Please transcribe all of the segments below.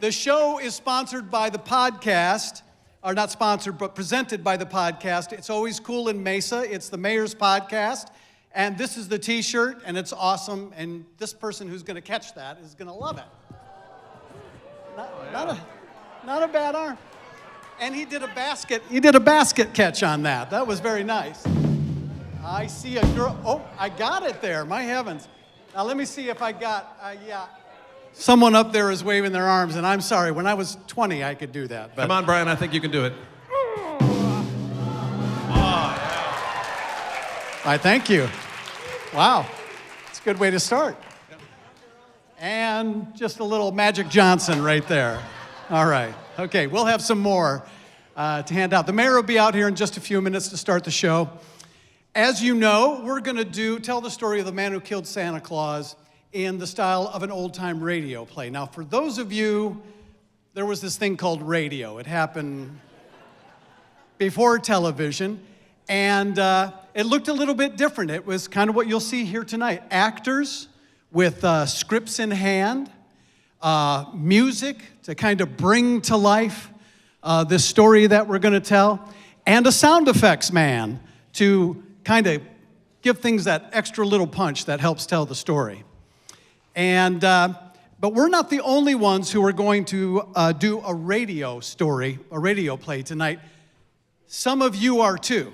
The show is sponsored by the podcast, or not sponsored, but presented by the podcast. It's Always Cool in Mesa. It's the Mayor's Podcast. And this is the t-shirt, and it's awesome. And this person who's going to catch that is going to love it. Not a bad arm. And he did a basket catch on that. That was very nice. I see a girl. Oh, I got it there. My heavens. Now let me see if I got, yeah. Someone up there is waving their arms, and I'm sorry. When I was 20, I could do that. But come on, Brian. I think you can do it. I thank you. Wow. It's a good way to start. And just a little Magic Johnson right there. All right. Okay, we'll have some more to hand out. The mayor will be out here in just a few minutes to start the show. As you know, we're going to tell the story of the man who killed Santa Claus in the style of an old-time radio play. Now, for those of you, there was this thing called radio. It happened before television, and it looked a little bit different. It was kind of what you'll see here tonight. Actors with scripts in hand, music to kind of bring to life this story that we're going to tell, and a sound effects man to kind of give things that extra little punch that helps tell the story. And but we're not the only ones who are going to do a radio story, a radio play tonight. Some of you are too.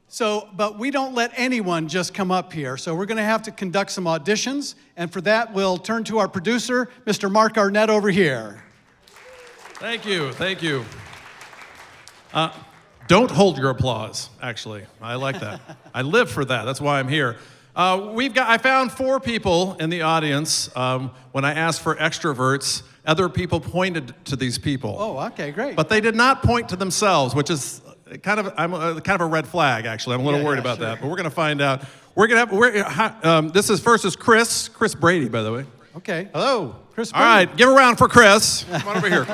So, but we don't let anyone just come up here. So we're going to have to conduct some auditions. And for that, we'll turn to our producer, Mr. Mark Arnett over here. Thank you. Thank you. Don't hold your applause, actually. I like that. I live for that. That's why I'm here. I found 4 people in the audience. When I asked for extroverts, other people pointed to these people. Oh, okay, great. But they did not point to themselves, which is kind of a red flag, actually. I'm a little worried about that, but we're going to find out. This is Chris Brady, by the way. Okay. Hello. Chris Brady. All right, give a round for Chris. Come on over here.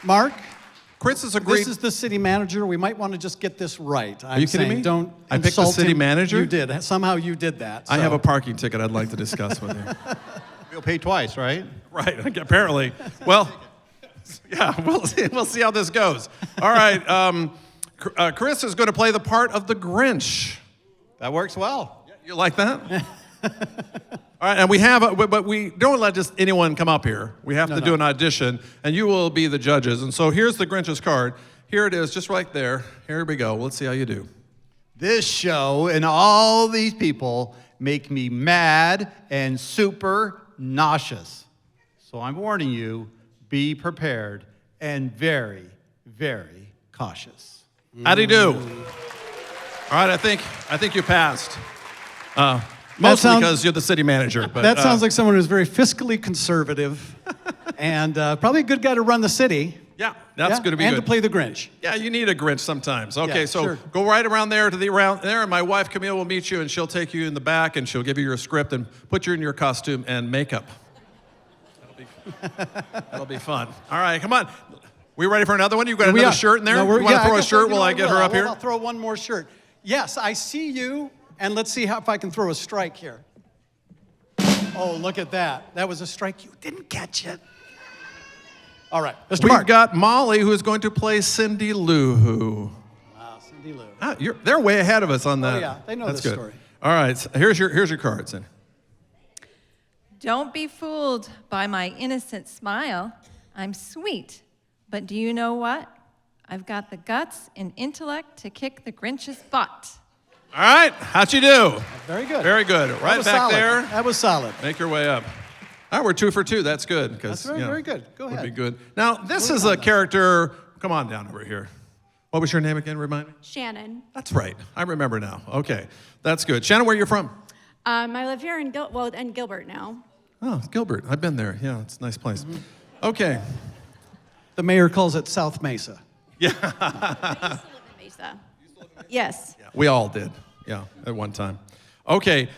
Mark? Chris is a great... This is the city manager. We might want to just get this right. Are you kidding me? Don't I picked the city him. manager? You did. Somehow you did that. So. I have a parking ticket I'd like to discuss with you. You'll pay twice, right? Right, apparently. Well, yeah, we'll see how this goes. All right, Chris is going to play the part of the Grinch. That works well. You like that? All right, and but we don't let just anyone come up here. We have to do an audition, and you will be the judges. And so here's the Grinch's card. Here it is, just right there. Here we go. Let's see how you do. This show and all these people make me mad and super nauseous. So I'm warning you, be prepared and very, very cautious. How'd he do? All right, I think you passed. Mostly because you're the city manager. But, that sounds like someone who's very fiscally conservative and probably a good guy to run the city. Yeah, that's going to be good. And to play the Grinch. Yeah, you need a Grinch sometimes. Okay, yeah, so sure. Go right around there and my wife Camille will meet you, and she'll take you in the back, and she'll give you your script and put you in your costume and makeup. That'll be fun. All right, come on. We ready for another one? You got another shirt in there? No, you want to throw a shirt while I get her up here? I'll throw one more shirt. Yes, I see you. And let's see if I can throw a strike here. Oh, look at that. That was a strike. You didn't catch it. All right, Mr. Mark. We've got Molly, who is going to play Cindy Lou. Wow, Cindy Lou. They're way ahead of us on that. Oh, yeah, they know That's this good. story. All right, so here's your cards. Then. Don't be fooled by my innocent smile. I'm sweet, but do you know what? I've got the guts and intellect to kick the Grinch's butt. All right, how'd you do? Very good. Very good. Right back solid. there. That was solid. Make your way up. All right, we're 2 for 2. That's good. That's very good. Go ahead. Would be good. Now, this is a character. Come on down over here. What was your name again? Remind me. Shannon. That's right. I remember now. Okay, that's good. Shannon, where are you from? I live here in Gilbert now. Oh, Gilbert. I've been there. Yeah, it's a nice place. Mm-hmm. Okay. The mayor calls it South Mesa. Yeah. I used to live in Mesa. Yes. Yeah, we all did. Yeah, at one time. Okay,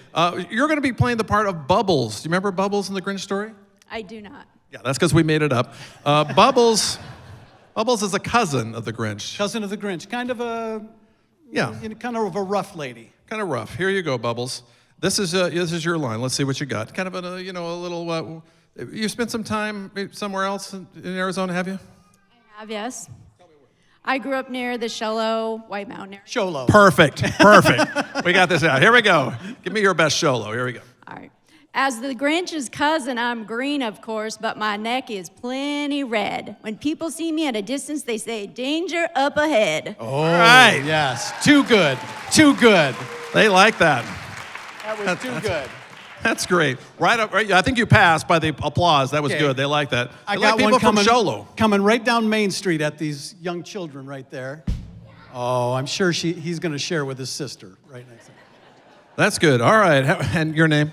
you're going to be playing the part of Bubbles. Do you remember Bubbles in the Grinch story? I do not. Yeah, that's because we made it up. Bubbles is a cousin of the Grinch. Cousin of the Grinch. Kind of a kind of a rough lady. Kind of rough. Here you go, Bubbles. This is your line. Let's see what you got. Kind of a little You spent some time somewhere else in Arizona, have you? I have, yes. I grew up near the Shello, White Mountain area. Sholo. Perfect. We got this out. Here we go. Give me your best Sholo. Here we go. All right. As the Grinch's cousin, I'm green, of course, but my neck is plenty red. When people see me at a distance, they say, danger up ahead. Oh, right. yes. Too good. Too good. They like that. That was too good. That's great. Right up. Right, I think you passed by the applause. That was Okay. good. They like that. I They got like people one from coming, Sholo. coming right down Main Street at these young children right there. Oh, I'm sure he's going to share with his sister right next to him. That's good. All right. And your name?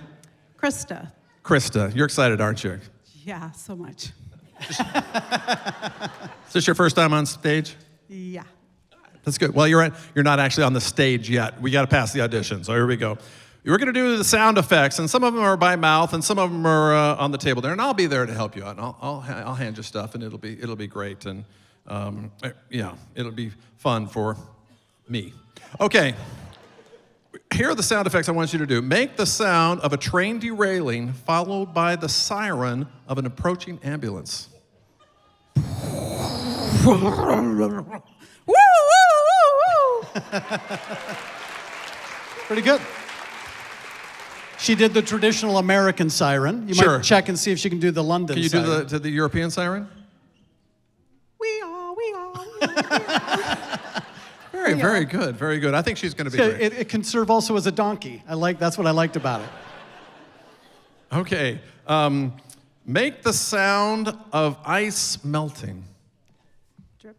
Krista. Krista. You're excited, aren't you? Yeah, so much. Is this your first time on stage? Yeah. That's good. Well, you're not actually on the stage yet. We got to pass the audition. So here we go. We're going to do the sound effects, and some of them are by mouth, and some of them are on the table there. And I'll be there to help you out. And I'll hand you stuff, and it'll be great. And yeah, it'll be fun for me. Okay. Here are the sound effects I want you to do. Make the sound of a train derailing, followed by the siren of an approaching ambulance. Woo, woo, woo, woo. Pretty good. She did the traditional American siren. You Sure. might check and see if she can do the London Can you siren. do the European siren? We are. Very good, very good. I think she's going to be So great. it can serve also as a donkey. That's what I liked about it. Okay. Make the sound of ice melting. Drip,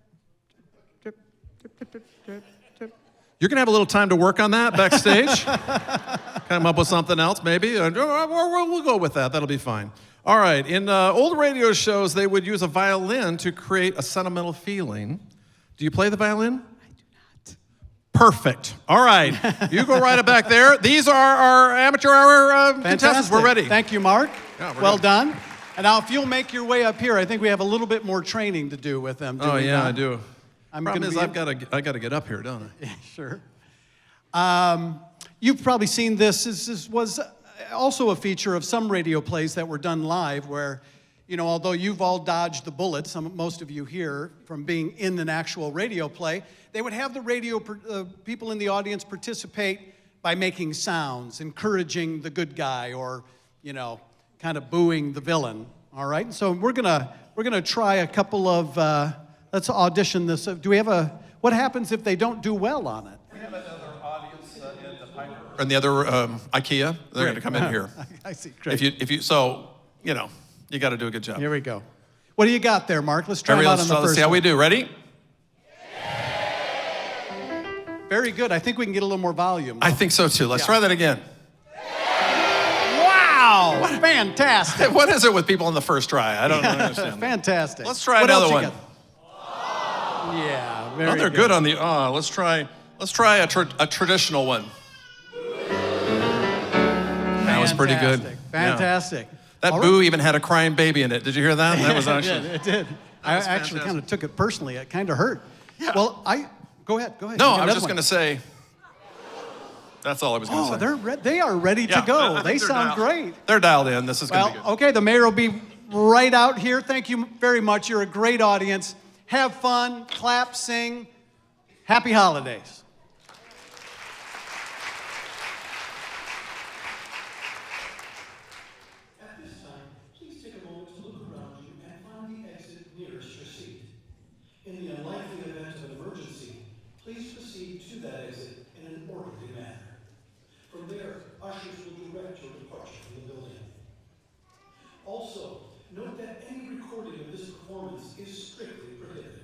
drip, drip, drip, drip, drip, drip. You're going to have a little time to work on that backstage. Come up with something else, maybe. We'll go with that. That'll be fine. All right. In old radio shows, they would use a violin to create a sentimental feeling. Do you play the violin? Perfect. All right. You go right back there. These are our amateur hour contestants. Fantastic. We're ready. Thank you, Mark. Yeah, we're well good. done. And now, if you'll make your way up here, I think we have a little bit more training to do with them. Oh, yeah, I do. I'm Problem gonna is, be I got to get up here, don't I? Sure. You've probably seen this. This was also a feature of some radio plays that were done live where, you know, although you've all dodged the bullet, most of you here, from being in an actual radio play, they would have the radio people in the audience participate by making sounds, encouraging the good guy or, you know, kind of booing the villain, all right? So we're gonna try a couple of, let's audition this. Do we have what happens if they don't do well on it? We have another audience in the Piper. And the other IKEA, they're going to come in here. I see, great. If you, so, you know, you got to do a good job. Here we go. What do you got there, Mark? Let's try it out on the Let's first see how we one. do. Ready? Very good. I think we can get a little more volume. I think so too. Let's try that again. Wow! Fantastic. What is it with people on the first try? I don't understand. that. Fantastic. Let's try What another else you one. got? Yeah, very Oh, they're good on the. Let's try a traditional one. That was pretty good. Fantastic. Yeah. That All boo right. even had a crying baby in it. Did you hear that? That was actually. It did. I was actually fantastic. kind of took it personally. It kind of hurt. Yeah. Well, go ahead. No, You I got was another just one. going to say. That's all I was going to say. Oh, they are ready Yeah, to go. I think They they're sound dialed. great. They're dialed in. This is going to be Well, good. okay, the mayor will be right out here. Thank you very much. You're a great audience. Have fun, clap, sing. Happy holidays. At this time, please take a moment to look around you and find the exit nearest your seat. In the unlikely event of an emergency, please proceed to that exit in an orderly manner. From there, ushers will direct your departure from the building. Also, note that any recording of this performance is strictly prohibited.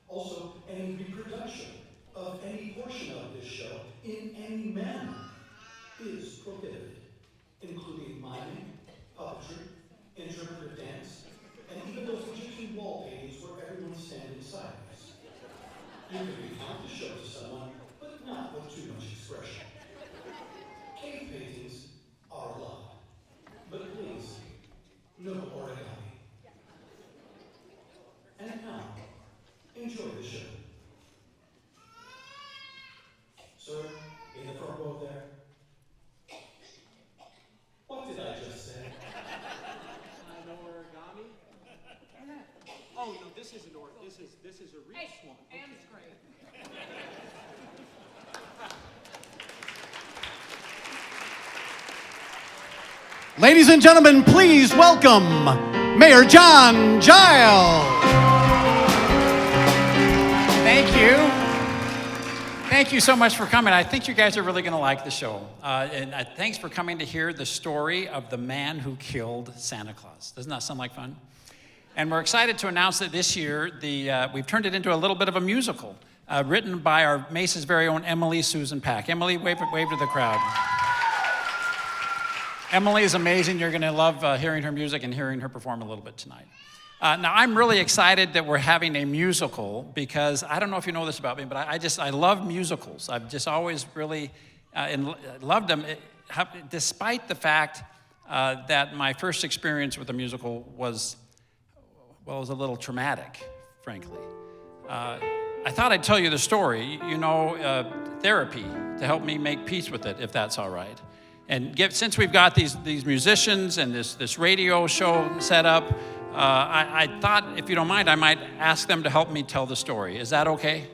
Also, any reproduction of any portion of this show in any manner is prohibited, including miming, puppetry, interpretive dance, and even those Egyptian wall paintings where everyone's standing sideways. You can recount the show to someone, but not with too much expression. Cave paintings are allowed, but please, no origami. And now, enjoy the show. Sir, in the front row there. What did I just say? This is a real swan. Ladies and gentlemen, please welcome Mayor John Giles. Thank you. Thank you so much for coming. I think you guys are really going to like the show. Thanks for coming to hear the story of the man who killed Santa Claus. Doesn't that sound like fun? And we're excited to announce that this year, we've turned it into a little bit of a musical, written by our Mace's very own Emily Susan Pack. Emily, wave to the crowd. Emily is amazing. You're going to love hearing her music and hearing her perform a little bit tonight. Now, I'm really excited that we're having a musical because I don't know if you know this about me, but I love musicals. I've just always really loved them, despite the fact that my first experience with a musical was a little traumatic, frankly. I thought I'd tell you the story, therapy, to help me make peace with it, if that's all right. And since we've got these musicians and this radio show set up, I thought, if you don't mind, I might ask them to help me tell the story. Is that okay?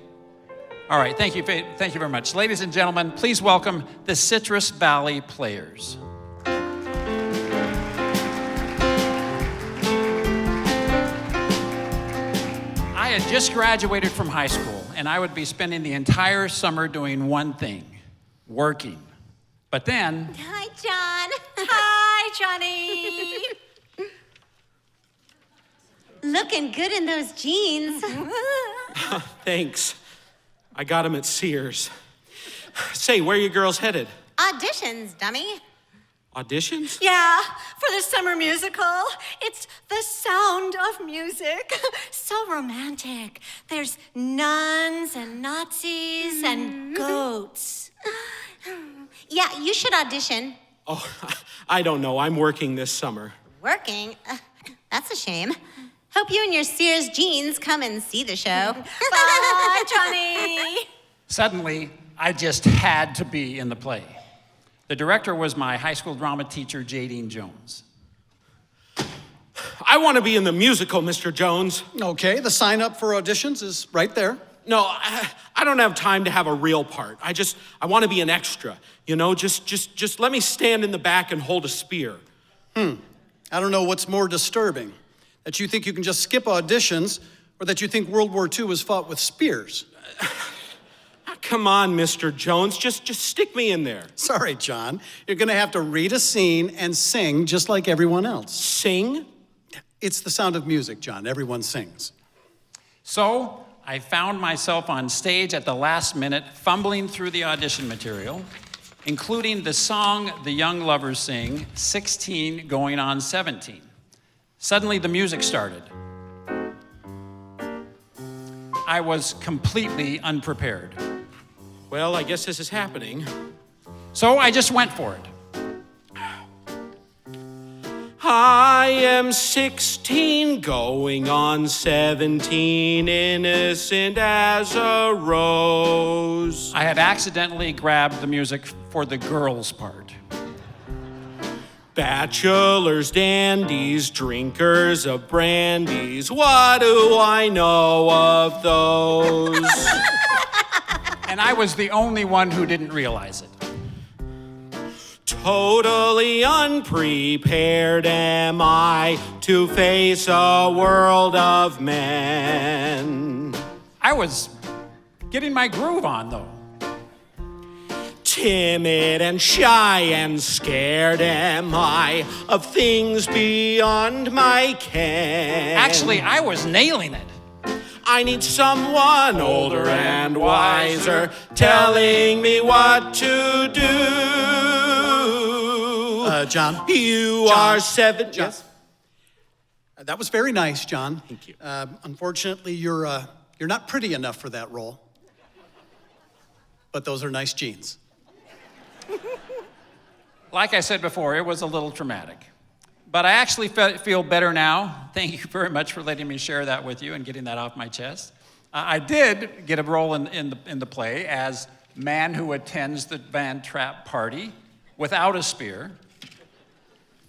All right, thank you very much. Ladies and gentlemen, please welcome the Citrus Valley Players. I had just graduated from high school, and I would be spending the entire summer doing one thing, working. But then... Hi, John. Hi, Johnny. Looking good in those jeans. Thanks. I got them at Sears. Say, where are you girls headed? Auditions, dummy. Auditions? Yeah, for the summer musical. It's the sound of music. So romantic. There's nuns and Nazis and goats. Yeah, you should audition. Oh, I don't know. I'm working this summer. Working? That's a shame. Hope you and your Sears jeans come and see the show. Bye, Johnny. Suddenly, I just had to be in the play. The director was my high school drama teacher, Jadine Jones. I want to be in the musical, Mr. Jones. Okay, the sign up for auditions is right there. No, I don't have time to have a real part. I want to be an extra. Just let me stand in the back and hold a spear. I don't know what's more disturbing, that you think you can just skip auditions or that you think World War II was fought with spears. Come on, Mr. Jones, just stick me in there. Sorry, John. You're gonna have to read a scene and sing just like everyone else. Sing? It's the sound of music, John. Everyone sings. So I found myself on stage at the last minute, fumbling through the audition material, including the song the young lovers sing, 16 going on 17. Suddenly the music started. I was completely unprepared. Well, I guess this is happening. So I just went for it. I am 16 going on 17, innocent as a rose. I had accidentally grabbed the music for the girls' part. Bachelors, dandies, drinkers of brandies, what do I know of those? And I was the only one who didn't realize it. Totally unprepared am I to face a world of men. I was getting my groove on, though. Timid and shy and scared am I of things beyond my ken. Actually, I was nailing it. I need someone older and wiser telling me what to do. John? You John, are seven. John. Yes. That was very nice, John. Thank you. Unfortunately, you're not pretty enough for that role. But those are nice jeans. Like I said before, it was a little traumatic. But I actually feel better now. Thank you very much for letting me share that with you and getting that off my chest. I did get a role in the play as man who attends the Van Trapp party without a spear.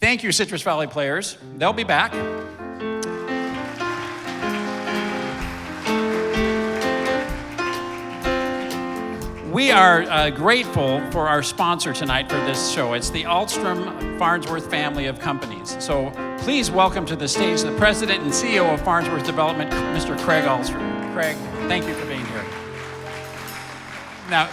Thank you, Citrus Valley Players. They'll be back. We are grateful for our sponsor tonight for this show. It's the Ahlstrom Farnsworth family of companies. So please welcome to the stage the president and CEO of Farnsworth Development, Mr. Craig Ahlstrom. Craig, thank you for being here. Now,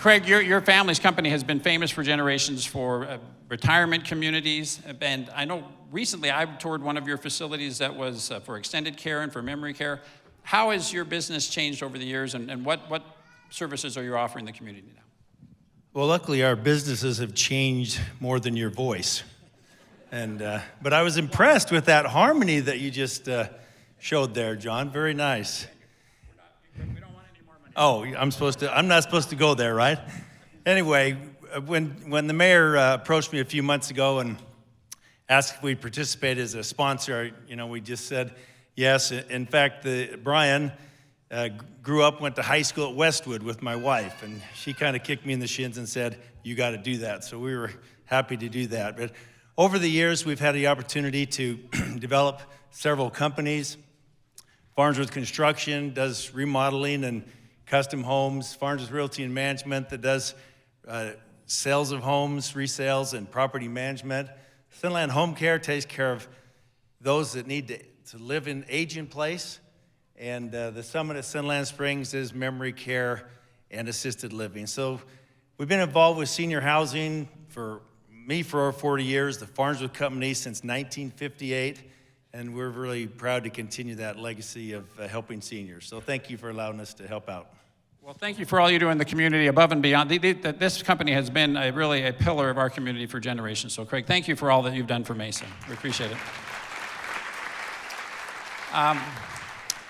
Craig, your family's company has been famous for generations for retirement communities. And I know recently I toured one of your facilities that was for extended care and for memory care. How has your business changed over the years, and what services are you offering the community now? Well, luckily our businesses have changed more than your voice. But I was impressed with that harmony that you just showed there, John. Very nice. We don't want any more money. Oh, I'm not supposed to go there, right? Anyway, when the mayor approached me a few months ago and asked if we'd participate as a sponsor, we just said yes. In fact, Brian grew up, went to high school at Westwood with my wife, and she kind of kicked me in the shins and said, you got to do that. So we were happy to do that. But over the years, we've had the opportunity to develop several companies. Farnsworth Construction does remodeling and custom homes. Farnsworth Realty and Management that does sales of homes, resales, and property management. Sinland Home Care takes care of those that need to live in age-in-place. And the Summit at Sinland Springs is memory care and assisted living. So we've been involved with senior housing for over 40 years, the Farnsworth Company since 1958, and we're really proud to continue that legacy of helping seniors. So thank you for allowing us to help out. Well, thank you for all you do in the community above and beyond. This company has been really a pillar of our community for generations. So Craig, thank you for all that you've done for Mesa. We appreciate it.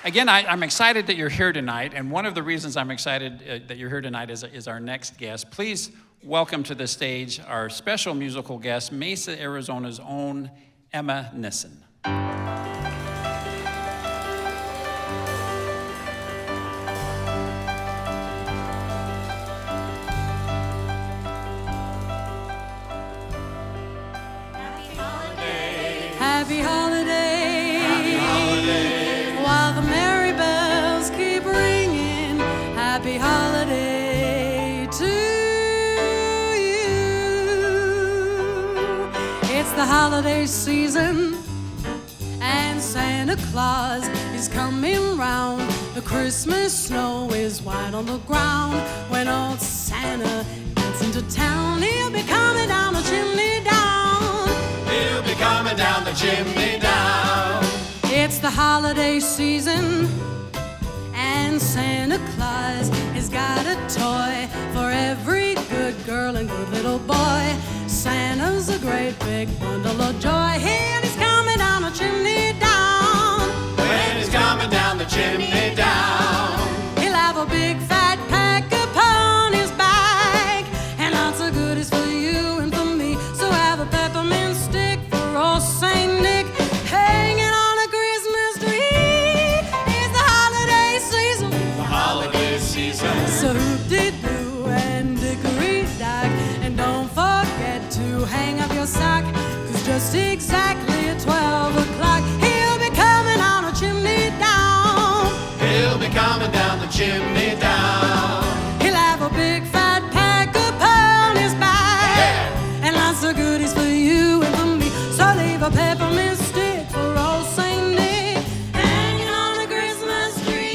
Again, I'm excited that you're here tonight, and one of the reasons I'm excited that you're here tonight is our next guest. Please welcome to the stage our special musical guest, Mesa, Arizona's own Emma Nissen. Happy holiday, happy holiday, while the merry bells keep ringing. Happy holiday to you. It's the holiday season, and Santa Claus is coming round. The Christmas snow is white on the ground. When old Santa gets into town, he'll be coming down the chimney down. He'll be coming down the chimney down. It's the holiday season, and Santa Claus has got a toy for every good girl and good little boy. Santa's a great big bundle of joy, and he's coming down the chimney down. When he's coming down the chimney down, he'll have a big fat pack upon his back, and lots of goodies for you and for me. So have a peppermint stick for old Saint Nick, hanging on a Christmas tree. It's the holiday season, the holiday season. so hoop-de-doo and dickory-dock, and don't forget to hang up your sock, 'cause just exactly at 12 o'clock he'll be coming on a chimney down. He'll be coming down the chimney down. He'll have a big fat pack upon his back, Yeah. and lots of goodies for you and for me. So leave a peppermint stick for old Saint Nick, hanging on a Christmas tree.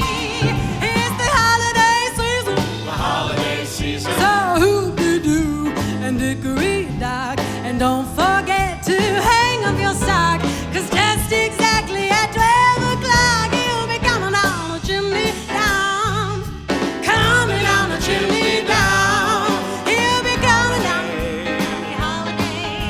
It's the holiday season, The holiday season. so hoop-de-doo and dickory-dock, and don't forget to hang up your sock, 'cause just exactly at 12 o'clock he'll be coming down the chimney down. Coming down the chimney down. He'll be coming down.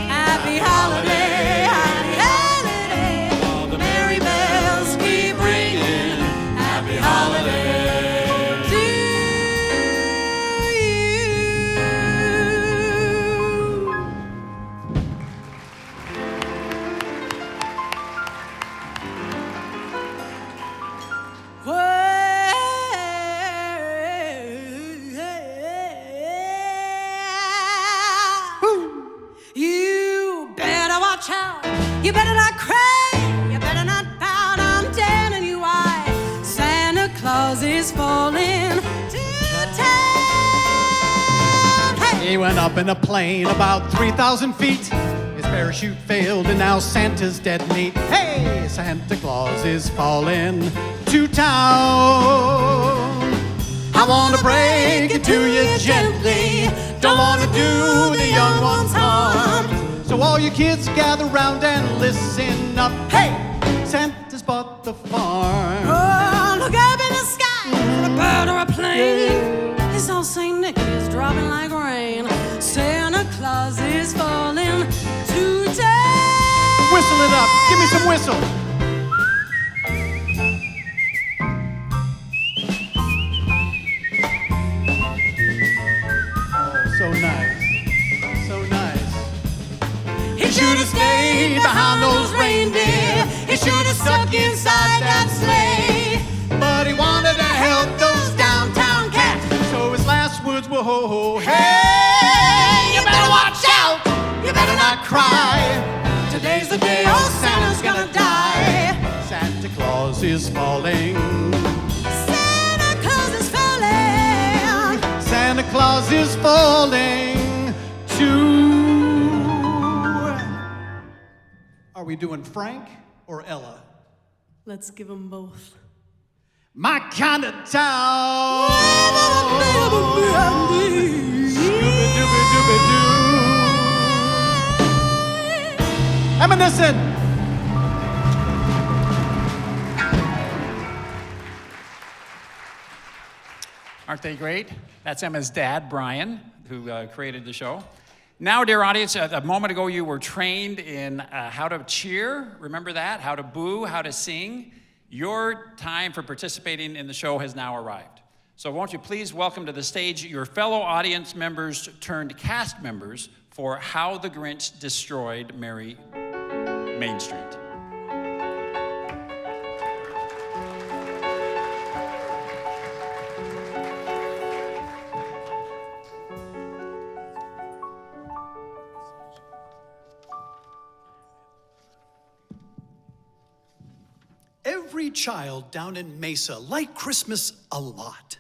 Happy holiday, happy holiday. All the merry bells keep ringing. Happy holiday. To you. You better watch out. You better not cry. You better not pout. I'm telling you why. Santa Claus is falling to town. He went up in a plane about 3,000 feet. His parachute failed and now Santa's dead meat. Hey, Santa Claus is falling to town. I wanna break it to you gently. Don't wanna do the young ones harm. So all you kids gather round and listen up. Hey, Santa's bought the farm. Oh, look up in the sky, a bird or a plane. It's all St. Nick is dropping like rain. Santa Claus is falling today. Whistle it up. Give me some whistle. So nice. So nice. He should have stayed behind those reindeer. He should have stuck inside that sleigh. But he wanted to help those downtown cats. So his last words were ho ho. Hey, you better watch out. You better not cry. Today's the day old Santa's gonna die. Santa Claus is falling. Santa Claus is falling. Santa Claus is falling too. Are we doing Frank or Ella? Let's give them both. My kind of town. Reminiscent. Aren't they great? That's Emma's dad, Brian, who created the show. Now, dear audience, a moment ago you were trained in how to cheer. Remember that? How to boo, how to sing. Your time for participating in the show has now arrived. So won't you please welcome to the stage your fellow audience members turned cast members for How the Grinch Destroyed Merry Main Street. Every child down in Mesa liked Christmas a lot.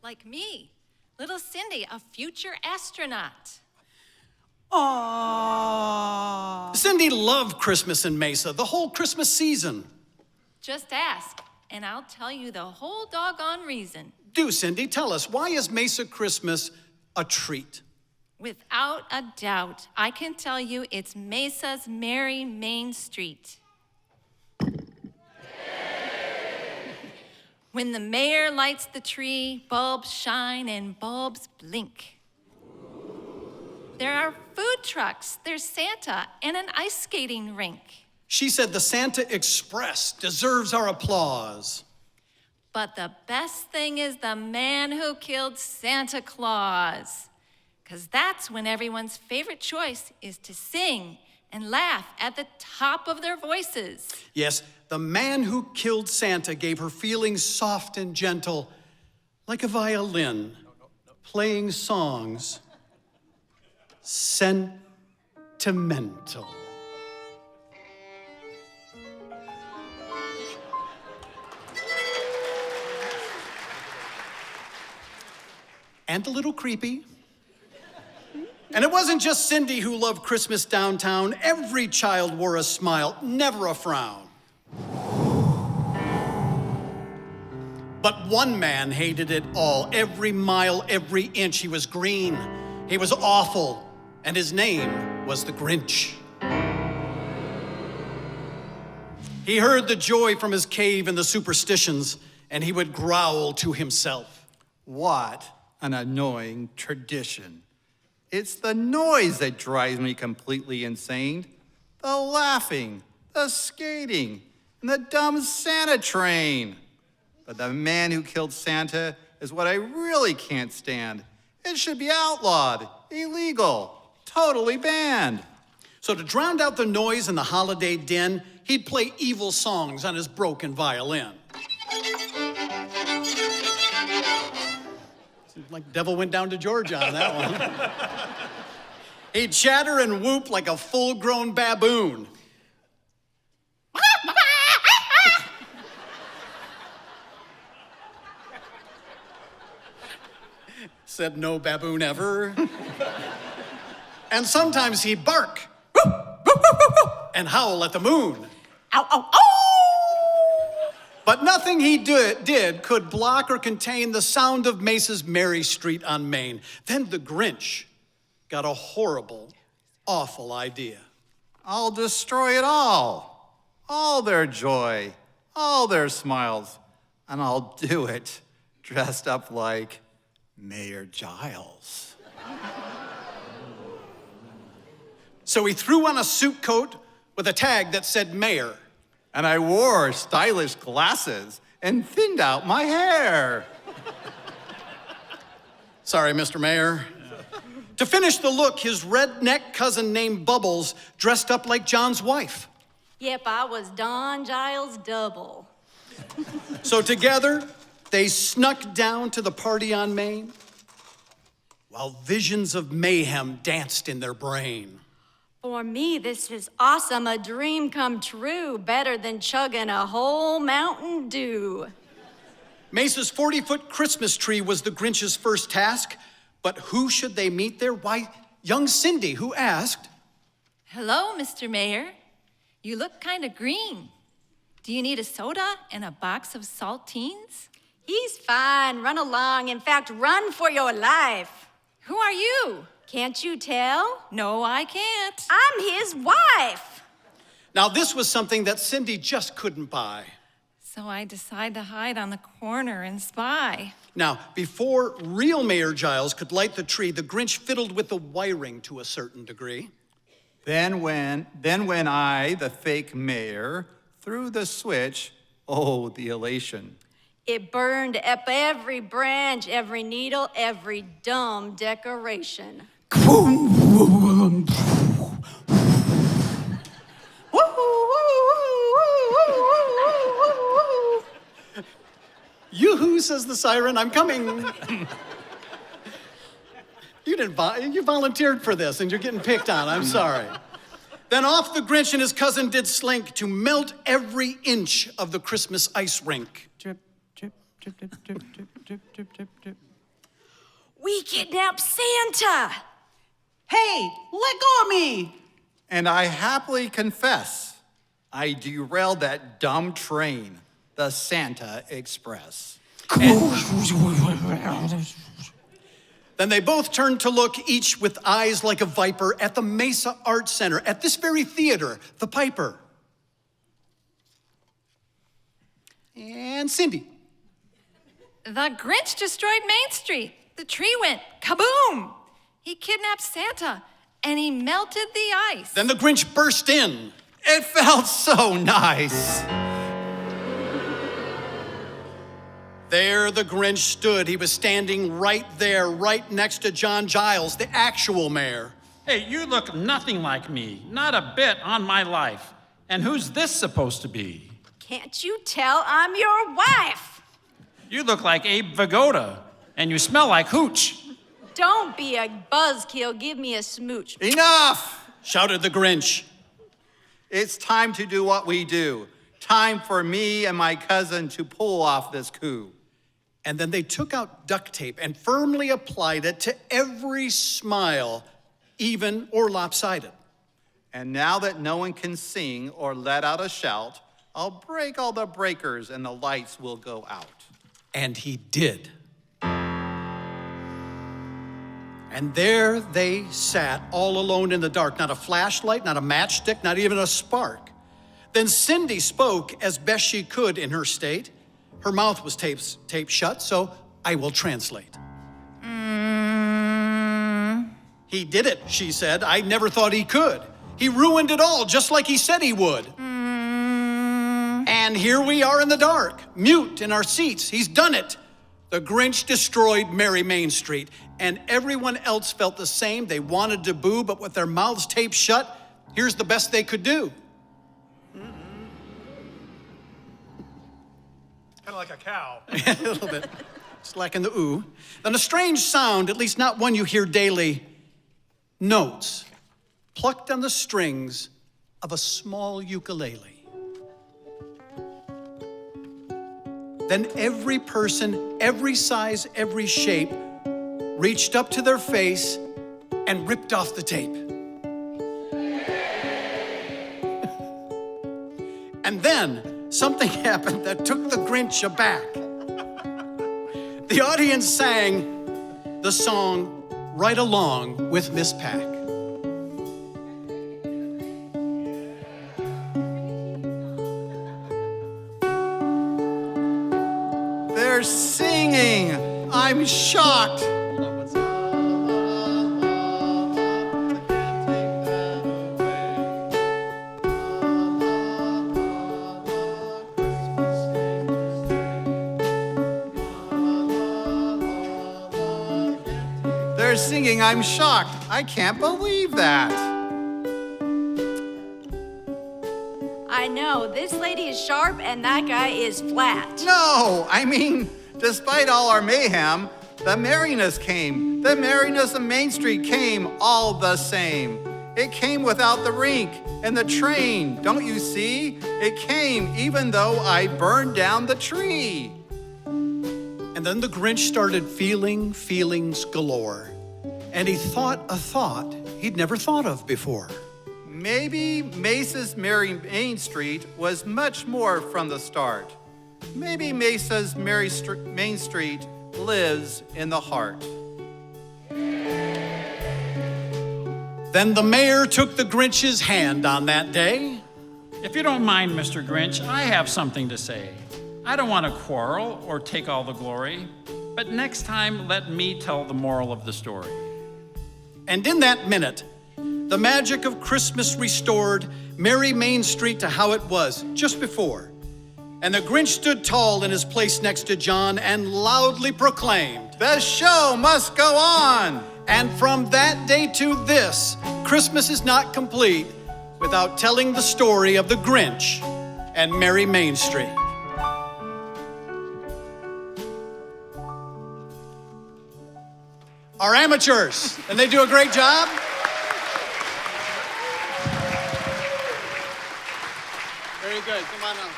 Like me, little Cindy, a future astronaut. Aww. Cindy loved Christmas in Mesa, the whole Christmas season. Just ask, and I'll tell you the whole doggone reason. Do, Cindy, tell us, why is Mesa Christmas a treat? Without a doubt, I can tell you it's Mesa's Merry Main Street. When the mayor lights the tree, bulbs shine and bulbs blink. There are food trucks, there's Santa, and an ice skating rink. She said the Santa Express deserves our applause. But the best thing is the man who killed Santa Claus. 'Cause that's when everyone's favorite choice is to sing and laugh at the top of their voices. Yes, the man who killed Santa gave her feelings soft and gentle, like a violin, playing songs sentimental. And a little creepy. And it wasn't just Cindy who loved Christmas downtown. Every child wore a smile, never a frown. But one man hated it all. Every mile, every inch, he was green. He was awful, and his name was the Grinch. He heard the joy from his cave and the superstitions, and he would growl to himself. What an annoying tradition. It's the noise that drives me completely insane. The laughing, the skating, and the dumb Santa train. But the man who killed Santa is what I really can't stand. It should be outlawed, illegal, totally banned. So to drown out the noise and the holiday din, he'd play evil songs on his broken violin. Seems like devil went down to Georgia on that one. He'd chatter and whoop like a full-grown baboon. Said no baboon ever. And sometimes he'd bark and howl at the moon. Ow, ow, ow! But nothing he did could block or contain the sound of Mace's Mary Street on Main. Then the Grinch got a horrible, awful idea. I'll destroy it all their joy, all their smiles, and I'll do it dressed up like Mayor Giles. So he threw on a suit coat with a tag that said Mayor. And I wore stylish glasses and thinned out my hair. Sorry, Mr. Mayor. To finish the look, his redneck cousin named Bubbles dressed up like John's wife. Yep, I was Don Giles double. So together, they snuck down to the party on Main, while visions of mayhem danced in their brain. For me, this is awesome, a dream come true, better than chugging a whole Mountain Dew. Mace's 40-foot Christmas tree was the Grinch's first task, but who should they meet there? Why, young Cindy, who asked, Hello, Mr. Mayor. You look kind of green. Do you need a soda and a box of saltines? He's fine, run along. In fact, run for your life. Who are you? Can't you tell? No, I can't. I'm his wife. Now this was something that Cindy just couldn't buy. So I decide to hide on the corner and spy. Now, before real Mayor Giles could light the tree, the Grinch fiddled with the wiring to a certain degree. Then when I, the fake mayor, threw the switch, oh, the elation. It burned up every branch, every needle, every dumb decoration. Yoo-hoo, says the siren, I'm coming. You volunteered for this and you're getting picked on, I'm sorry. Then off the Grinch and his cousin did slink to melt every inch of the Christmas ice rink. Drip, drip, drip, drip, drip, drip, drip, drip, drip, drip. We kidnapped Santa. Hey, let go of me! And I happily confess, I derailed that dumb train, the Santa Express. Then they both turned to look, each with eyes like a viper, at the Mesa Art Center, at this very theater, the Piper. And Cindy. The Grinch destroyed Main Street. The tree went kaboom. He kidnapped Santa and he melted the ice. Then the Grinch burst in. It felt so nice. There the Grinch stood. He was standing right there, right next to John Giles, the actual mayor. Hey, you look nothing like me, not a bit on my life. And who's this supposed to be? Can't you tell I'm your wife? You look like Abe Vigoda, and you smell like hooch. Don't be a buzzkill, give me a smooch. Enough! Shouted the Grinch. It's time to do what we do. Time for me and my cousin to pull off this coup. And then they took out duct tape and firmly applied it to every smile, even or lopsided. And now that no one can sing or let out a shout, I'll break all the breakers and the lights will go out. And he did. And there they sat, all alone in the dark. Not a flashlight, not a matchstick, not even a spark. Then Cindy spoke as best she could in her state. Her mouth was taped shut, so I will translate. He did it, she said. I never thought he could. He ruined it all, just like he said he would. And here we are in the dark, mute in our seats. He's done it. The Grinch destroyed Merry Main Street, and everyone else felt the same. They wanted to boo, but with their mouths taped shut, here's the best they could do. Kind of like a cow. A little bit. Just lacking the ooh. Then a strange sound, at least not one you hear daily, notes plucked on the strings of a small ukulele. Then every person, every size, every shape, reached up to their face and ripped off the tape. And then something happened that took the Grinch aback. The audience sang the song right along with Miss Pack. They're singing. I'm shocked. They're singing, I'm shocked. I can't believe that. I know, this lady is sharp and that guy is flat. No, I mean, despite all our mayhem, the merriness came. The merriness of Main Street came all the same. It came without the rink and the train. Don't you see? It came even though I burned down the tree. And then the Grinch started feeling feelings galore. And he thought a thought he'd never thought of before. Maybe Mesa's Merry Main Street was much more from the start. Maybe Mesa's Main Street lives in the heart. Then the mayor took the Grinch's hand on that day. If you don't mind, Mr. Grinch, I have something to say. I don't want to quarrel or take all the glory, but next time let me tell the moral of the story. And in that minute, the magic of Christmas restored Merry Main Street to how it was just before. And the Grinch stood tall in his place next to John and loudly proclaimed, "The show must go on!" And from that day to this, Christmas is not complete without telling the story of the Grinch and Merry Main Street. Our amateurs, and they do a great job. Very good, come on up.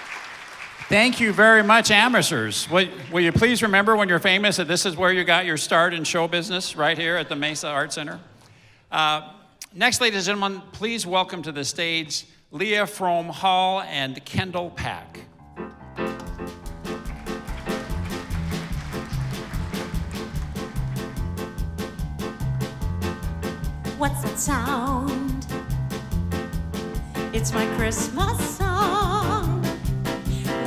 Thank you very much, amateurs. Will you please remember when you're famous that this is where you got your start in show business, right here at the Mesa Art Center? Next, ladies and gentlemen, please welcome to the stage Leah Frome Hall and Kendall Pack. What's that sound? It's my Christmas song.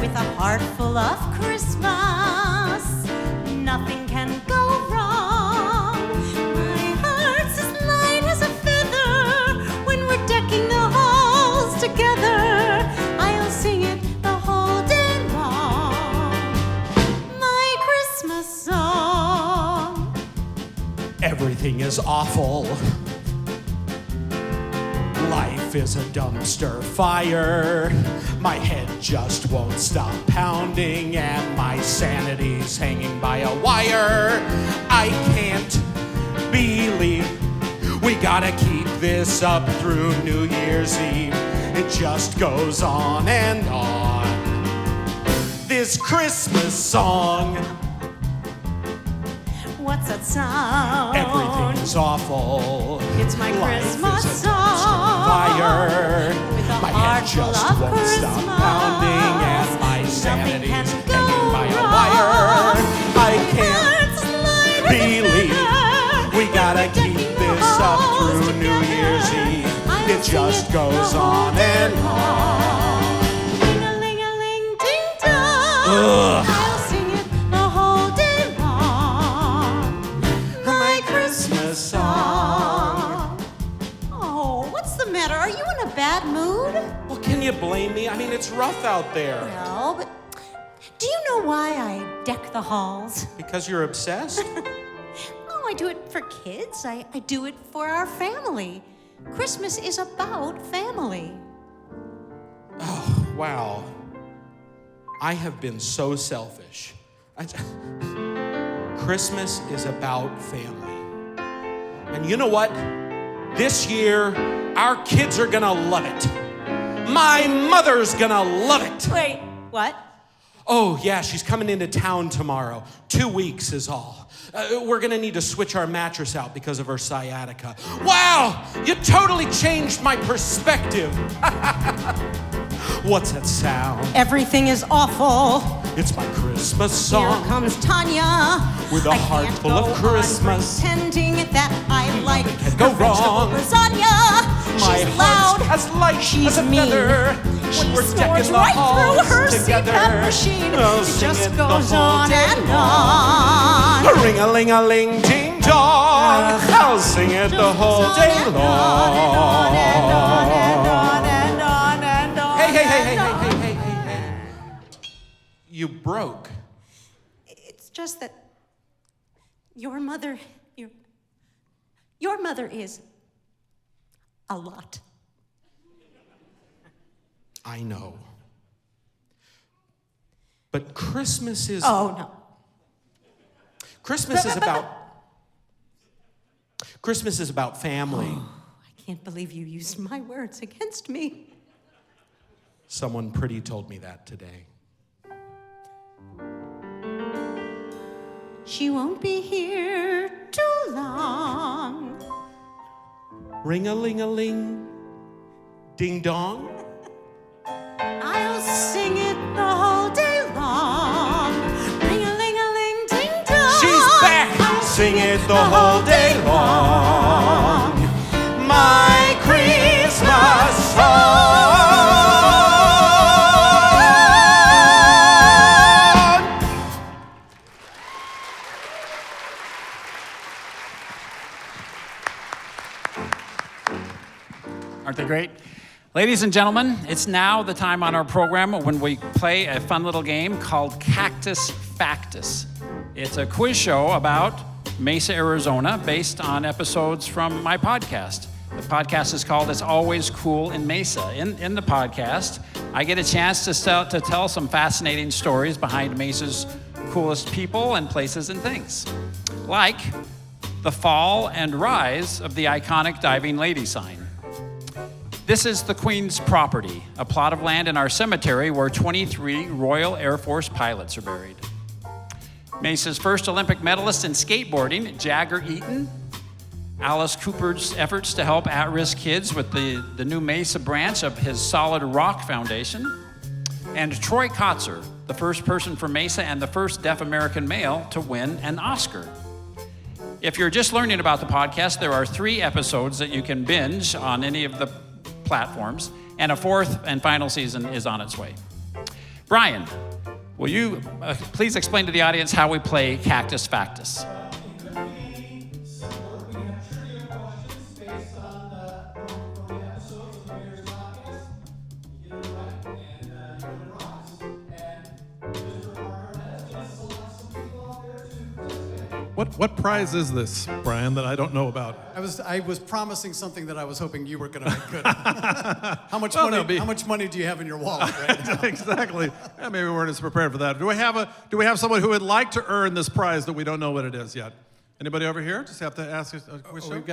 With a heart full of Christmas, nothing can go wrong. My heart's as light as a feather when we're decking the halls together. I'll sing it the whole day long. My Christmas song. Everything is awful. Life is a dumpster fire. My head just won't stop pounding, and my sanity's hanging by a wire. I can't believe we gotta keep this up through New Year's Eve. It just goes on and on. This Christmas song. What's that sound? Everything's awful. It's my Christmas song. Fire. With a My heart head full just of won't Christmas. stop pounding, and my Nothing sanity's can hanging go by a wrong. wire. I can't Heart's light as a believe feather. we gotta We're keep decking the this up halls through New together. Year's Eve. I'll It sing just it goes the whole on day and on. Ling-a-ling-a-ling, ding-dong. Ugh. I'll sing it the whole day long. My Christmas song. Oh, what's the matter? Are you in a bad mood? Well, can you blame me? I mean, it's rough out there. No, but do you know why I deck the halls? Because you're obsessed? Oh, I do it for kids. I do it for our family. Christmas is about family. Oh, wow. I have been so selfish. Christmas is about family. And you know what? This year, our kids are gonna love it. My mother's gonna love it. Wait, what? Oh, yeah, she's coming into town tomorrow. 2 weeks is all. We're gonna need to switch our mattress out because of her sciatica. Wow, you totally changed my perspective. What's that sound? Everything is awful. It's my Christmas Here song. comes Tanya. With a heart can't full go of Christmas. On pretending that I like can go her vegetable wrong. lasagna. My She's heart's loud. as light She's as a mean. feather. She When we're snores decking the right halls through her together. CPAP machine. I'll It sing just it the goes whole on day and on. Ring-a-ling-a-ling, ding-dong. I'll sing it the whole day long. Hey. You broke. It's just that your mother is a lot. I know. But Christmas is... Oh, no. Christmas is about family. I can't believe you used my words against me. Someone pretty told me that today. She won't be here too long. Ring-a-ling-a-ling, ding-dong. I'll sing it the whole day long. Ring-a-ling-a-ling, ding-dong. She's back! Sing it the whole day long. My Christmas song. Aren't they great? Ladies and gentlemen, it's now the time on our program when we play a fun little game called Cactus Factus. It's a quiz show about Mesa, Arizona, based on episodes from my podcast. The podcast is called It's Always Cool in Mesa. In the podcast, I get a chance to tell some fascinating stories behind Mesa's coolest people and places and things. Like the fall and rise of the iconic Diving Lady sign. This is the Queen's property, a plot of land in our cemetery where 23 Royal Air Force pilots are buried. Mesa's first Olympic medalist in skateboarding, Jagger Eaton. Alice Cooper's efforts to help at-risk kids with the new Mesa branch of his Solid Rock Foundation. And Troy Kotzer, the first person from Mesa and the first deaf American male to win an Oscar. If you're just learning about the podcast, there are 3 episodes that you can binge on any of the platforms, and a 4th and final season is on its way. Brian, will you please explain to the audience how we play Cactus Factus? What prize is this, Brian, that I don't know about? I was promising something that I was hoping you were going to make good. How much money do you have in your wallet right now? Exactly. Yeah, maybe we weren't as prepared for that. Do we have someone who would like to earn this prize that we don't know what it is yet? Anybody over here? Just have to ask a question.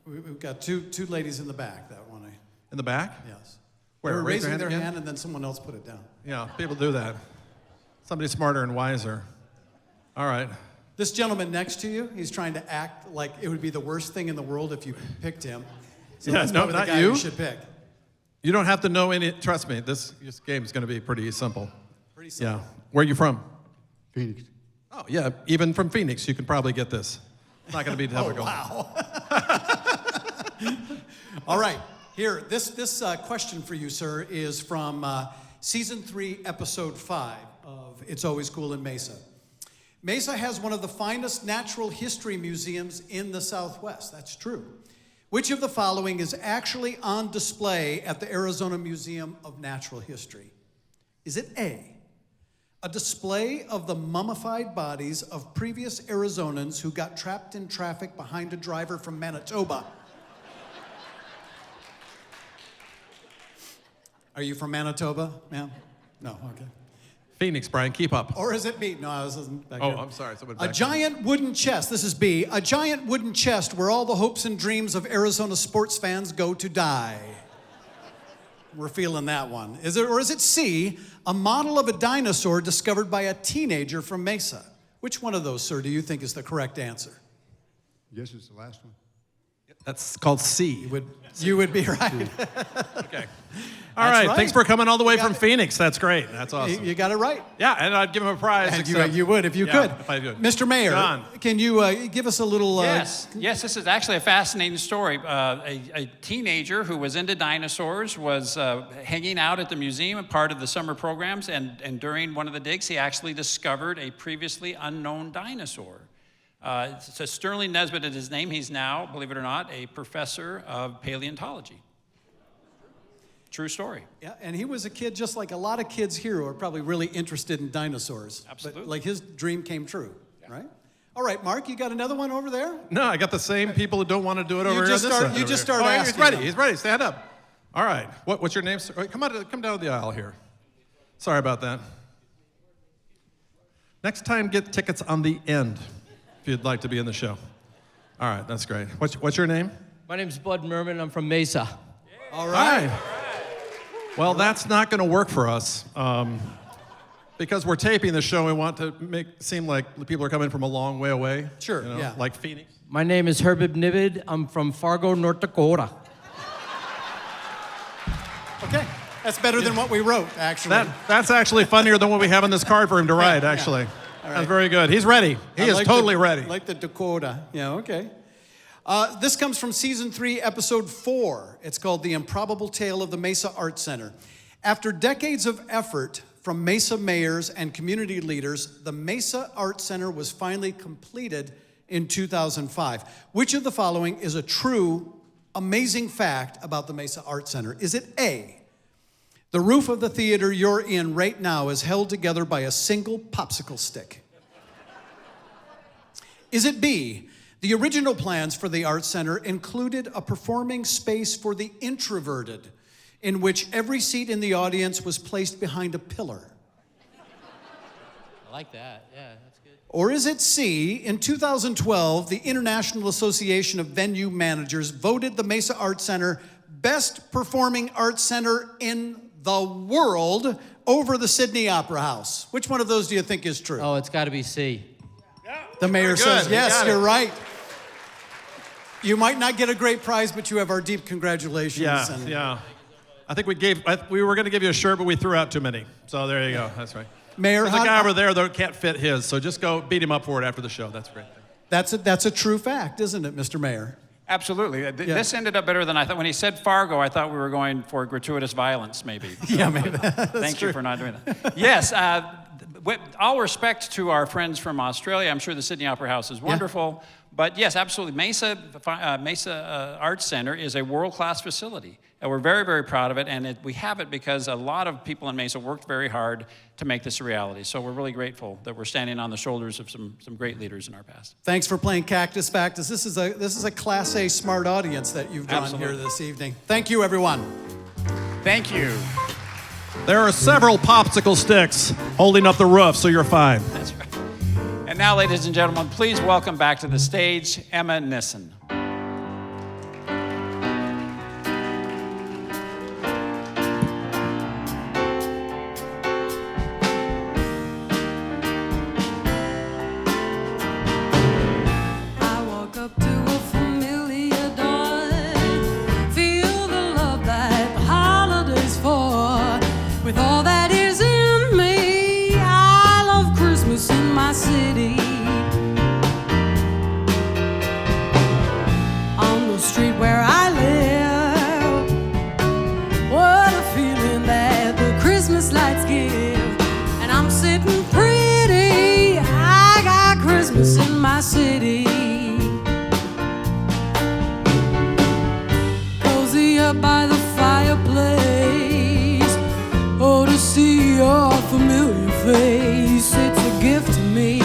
We've got two ladies in the back that want to. In the back? Yes. Where, They were raise raising their their hand hand and then someone else put it down. Yeah, people do that. Somebody smarter and wiser. All right. This gentleman next to you, he's trying to act like it would be the worst thing in the world if you picked him. So Yeah, that's no, probably the not guy you. should pick. You don't have to know any. Trust me, this game is going to be pretty simple. Pretty simple. Yeah. Where are you from? Phoenix. Oh, yeah. Even from Phoenix, you can probably get this. It's not going to be difficult. Wow. All right. Here, this question for you, sir, is from Season 3, Episode 5 of It's Always Cool in Mesa. Mesa has one of the finest natural history museums in the Southwest. That's true. Which of the following is actually on display at the Arizona Museum of Natural History? Is it A, a display of the mummified bodies of previous Arizonans who got trapped in traffic behind a driver from Manitoba? Are you from Manitoba, ma'am? No, okay. Phoenix, Brian, keep up. Or is it B? No, I was back Oh, here. I'm sorry. A giant wooden chest, this is B, a giant wooden chest where all the hopes and dreams of Arizona sports fans go to die. We're feeling that one. Is it C, a model of a dinosaur discovered by a teenager from Mesa? Which one of those, sir, do you think is the correct answer? Yes, it's the last one. That's called C. You would be right. Okay. All right. Thanks for coming all the way from Phoenix. That's great. That's awesome. You got it right. Yeah, and I'd give him a prize. And you would if you could. If I could. Mr. Mayor, John. can you give us a little... Yes, this is actually a fascinating story. A teenager who was into dinosaurs was hanging out at the museum, and part of the summer programs, and during one of the digs, he actually discovered a previously unknown dinosaur. So Sterling Nesbitt is his name. He's now, believe it or not, a professor of paleontology. True story. Yeah, and he was a kid just like a lot of kids here who are probably really interested in dinosaurs. Absolutely. But, like his dream came true, right? All right, Mark, you got another one over there? No, I got the same people who don't want to do it over here. You just start asking. He's ready. them. He's ready. Stand up. All right. What's your name, sir? Come down the aisle here. Sorry about that. Next time, get tickets on the end if you'd like to be in the show. All right, that's great. What's your name? My name's Bud Merman. I'm from Mesa. All right. Well, that's not going to work for us because we're taping the show. We want to make it seem like the people are coming from a long way away. Sure, yeah. Like Phoenix. My name is Herbib Nivid. I'm from Fargo, North Dakota. Okay, that's better than what we wrote, actually. That's actually funnier than what we have on this card for him to write, actually. Yeah. All right. That's very good. He's ready. He is totally ready. Like the Dakota. Yeah, okay. This comes from season 3, episode 4. It's called The Improbable Tale of the Mesa Art Center. After decades of effort from Mesa mayors and community leaders, the Mesa Art Center was finally completed in 2005. Which of the following is a true, amazing fact about the Mesa Art Center? Is it A, the roof of the theater you're in right now is held together by a single popsicle stick? Is it B, the original plans for the Art Center included a performing space for the introverted, in which every seat in the audience was placed behind a pillar? I like that. Yeah, that's good. Or is it C, in 2012, the International Association of Venue Managers voted the Mesa Art Center best performing art center in the world over the Sydney Opera House? Which one of those do you think is true? Oh, it's got to be C. The mayor Very says, good. yes, You got you're it. right. You might not get a great prize, but you have our deep congratulations. Yeah. I think we were going to give you a shirt, but we threw out too many. So there you go. That's right. Mayor, There's a guy over there that can't fit his, so just go beat him up for it after the show. That's great. That's a true fact, isn't it, Mr. Mayor? Absolutely. This ended up better than I thought. When he said Fargo, I thought we were going for gratuitous violence, maybe. Yeah, maybe. Thank you for not doing that. Yes, with all respect to our friends from Australia, I'm sure the Sydney Opera House is wonderful. But yes, absolutely. Mesa Arts Center is a world-class facility. And we're very, very proud of it. And we have it because a lot of people in Mesa worked very hard to make this a reality. So we're really grateful that we're standing on the shoulders of some great leaders in our past. Thanks for playing Cactus Factus. This is a Class A smart audience that you've drawn here this evening. Thank you, everyone. Thank you. There are several popsicle sticks holding up the roof, so you're fine. That's right. And now, ladies and gentlemen, please welcome back to the stage Emma Nissen. I walk up to a familiar door, feel the love that the holidays for. With all that is in me, I love Christmas in my city. On the street where I live, what a feeling that the Christmas lights give. And I'm sitting pretty, I got Christmas in my city. Cozy up by the fireplace, oh, to see your familiar face, it's a gift to me.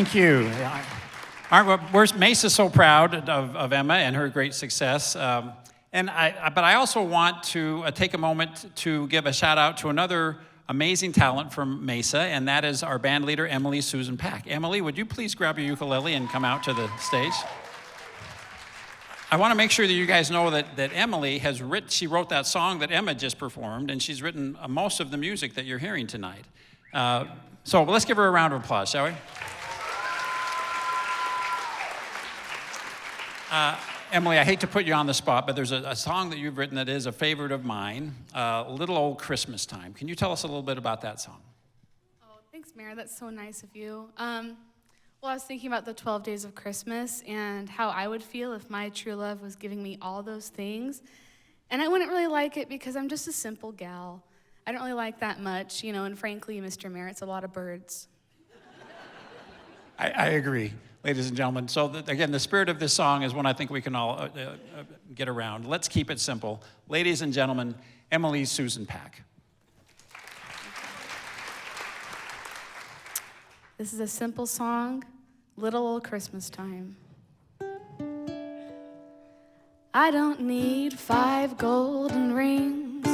Thank you. We're Mesa's so proud of Emma and her great success. But I also want to take a moment to give a shout out to another amazing talent from Mesa, and that is our band leader, Emily Susan Pack. Emily, would you please grab your ukulele and come out to the stage? I want to make sure that you guys know that Emily she wrote that song that Emma just performed, and she's written most of the music that you're hearing tonight. So let's give her a round of applause, shall we? Emily, I hate to put you on the spot, but there's a song that you've written that is a favorite of mine, Little Old Christmas Time. Can you tell us a little bit about that song? Oh, thanks, Mayor. That's so nice of you. Well, I was thinking about the 12 days of Christmas and how I would feel if my true love was giving me all those things. And I wouldn't really like it because I'm just a simple gal. I don't really like that much, and frankly, Mr. Mayor, it's a lot of birds. I agree, ladies and gentlemen. So again, the spirit of this song is one I think we can all get around. Let's keep it simple. Ladies and gentlemen, Emily Susan Pack. This is a simple song, Little Old Christmas Time. I don't need 5 golden rings.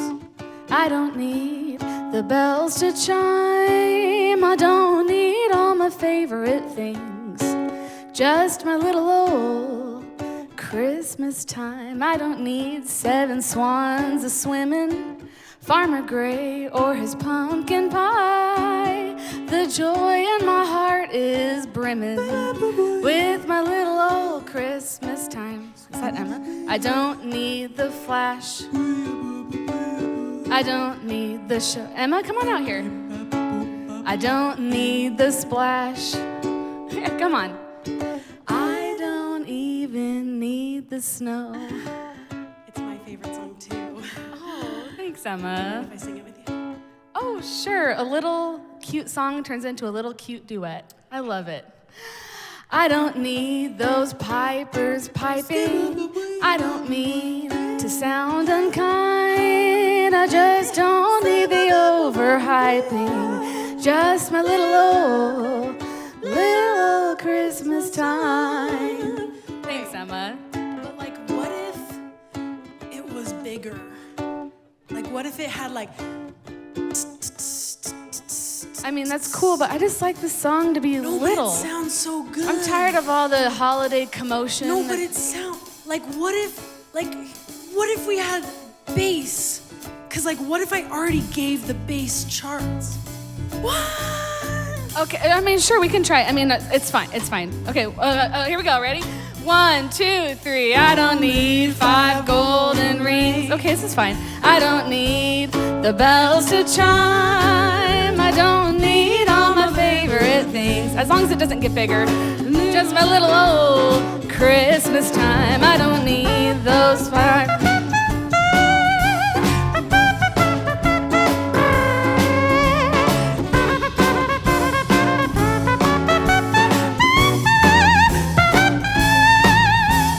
I don't need the bells to chime. I don't need all my favorite things. Just my little old Christmas time. I don't need 7 swans a-swimming, Farmer Gray or his pumpkin pie. The joy in my heart is brimming with my little old Christmas time. Is that Emma? I don't need the flash. I don't need the show. Emma, come on out here. I don't need the splash. Yeah, come on. I don't even need the snow. It's my favorite song too. Oh, thanks, Emma. If I sing it with you. Oh, sure. A little cute song turns into a little cute duet. I love it. I don't need those pipers piping. I don't mean to sound unkind. I just don't need the overhyping. Just my little old Christmas time. Thanks, Emma. But what if it was bigger? What if it had I mean, that's cool, but I just like the song to be little. But it sounds so good. I'm tired of all the holiday commotion. No, but it sounds what if we had bass? Cause what if I already gave the bass charts? What? Okay, I mean, sure, we can try. I mean, it's fine. It's fine. Okay, here we go. Ready? 1, 2, 3. I don't need 5 golden rings. Okay, this is fine. I don't need the bells to chime. I don't need all my favorite things. As long as it doesn't get bigger. Just my little old Christmas time. I don't need those 5.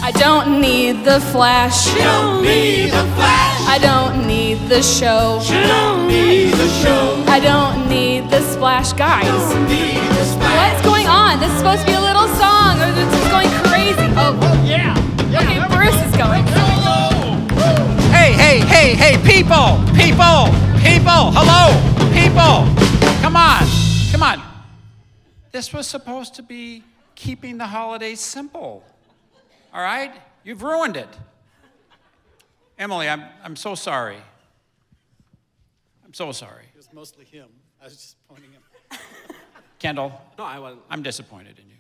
I don't need the flash. You don't need the flash. I don't need the show. You don't need the show. I don't need the splash, guys. Don't need the splash. What's going on? This is supposed to be a little song, or this is going crazy. Oh, yeah. Okay, Bruce is going. Hey, people, hello, people. Come on. This was supposed to be keeping the holidays simple. All right? You've ruined it. Emily, I'm so sorry. I'm so sorry. It was mostly him. I was just pointing him. Kendall? No, I wasn't. I'm disappointed in you.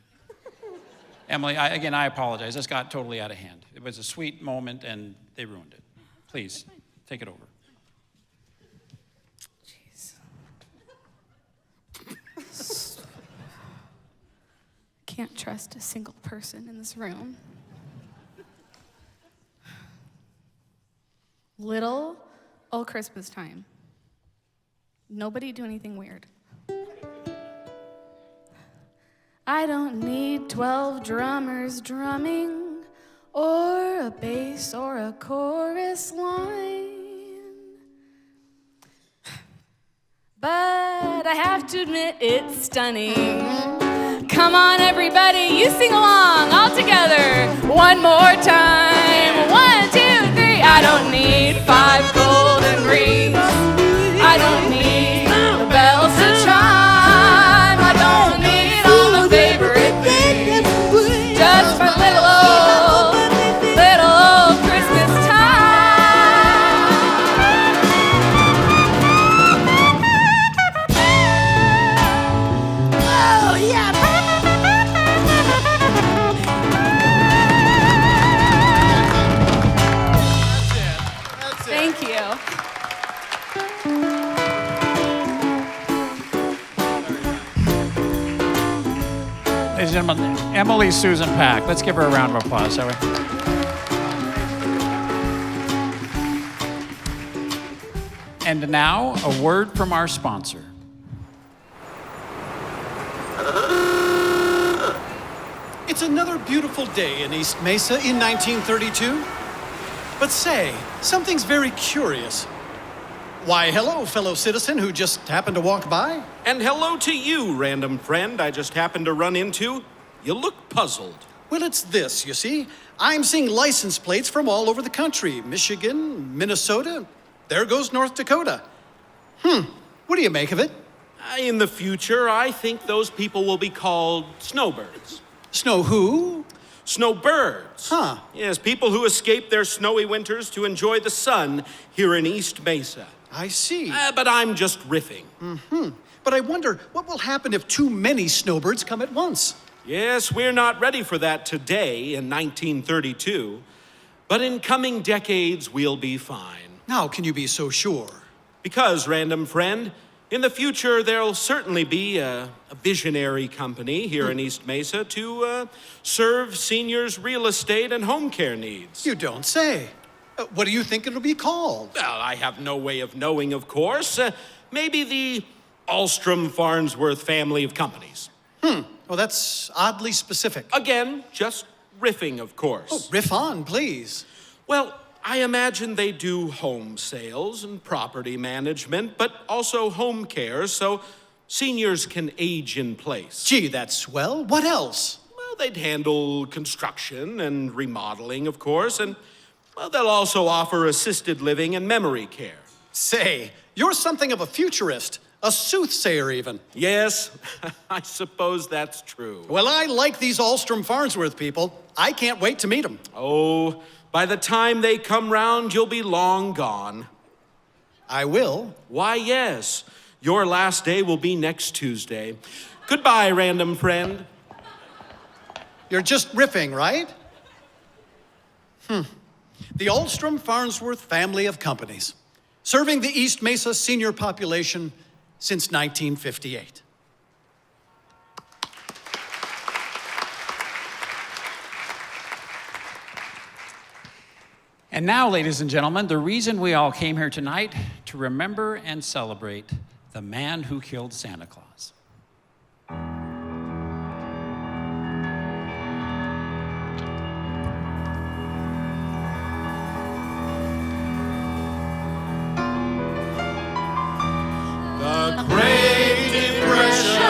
Emily, I apologize. This got totally out of hand. It was a sweet moment, and they ruined it. Please, take it over. Jeez. Can't trust a single person in this room. Little old Christmas time. Nobody do anything weird. I don't need 12 drummers drumming, or a bass or a chorus line. But I have to admit it's stunning, Come on, everybody, you sing along all together. One more time. 1, 2, 3. I don't need 5 golden rings. I don't need the bells to chime. I don't need all my favorite things. Just my little old Christmas time. Oh, yeah. Thank you. Ladies and gentlemen, Emily Susan Pack. Let's give her a round of applause, shall we? And now, a word from our sponsor. It's another beautiful day in East Mesa in 1932. But say, something's very curious. Why, hello, fellow citizen who just happened to walk by. And hello to you, random friend I just happened to run into. You look puzzled. Well, it's this, you see. I'm seeing license plates from all over the country. Michigan, Minnesota, there goes North Dakota. What do you make of it? In the future, I think those people will be called snowbirds. Snow who? Snowbirds. Huh. Yes, people who escape their snowy winters to enjoy the sun here in East Mesa. I see. But I'm just riffing. But I wonder, what will happen if too many snowbirds come at once? Yes, we're not ready for that today in 1932. But in coming decades, we'll be fine. How can you be so sure? Because, random friend, in the future, there'll certainly be a visionary company here in East Mesa to serve seniors' real estate and home care needs. You don't say. What do you think it'll be called? Well, I have no way of knowing, of course. Maybe the Ahlstrom-Farnsworth family of companies. Well, that's oddly specific. Again, just riffing, of course. Oh, riff on, please. Well, I imagine they do home sales and property management, but also home care, so seniors can age in place. Gee, that's swell. What else? Well, they'd handle construction and remodeling, of course, and, well, they'll also offer assisted living and memory care. Say, you're something of a futurist. A soothsayer, even. Yes, I suppose that's true. Well, I like these Ahlstrom-Farnsworth people. I can't wait to meet them. Oh, by the time they come round, you'll be long gone. I will. Why, yes. Your last day will be next Tuesday. Goodbye, random friend. You're just riffing, right? The Ahlstrom-Farnsworth family of companies, serving the East Mesa senior population since 1958. And now, ladies and gentlemen, the reason we all came here tonight to remember and celebrate the man who killed Santa Claus. The Great Depression.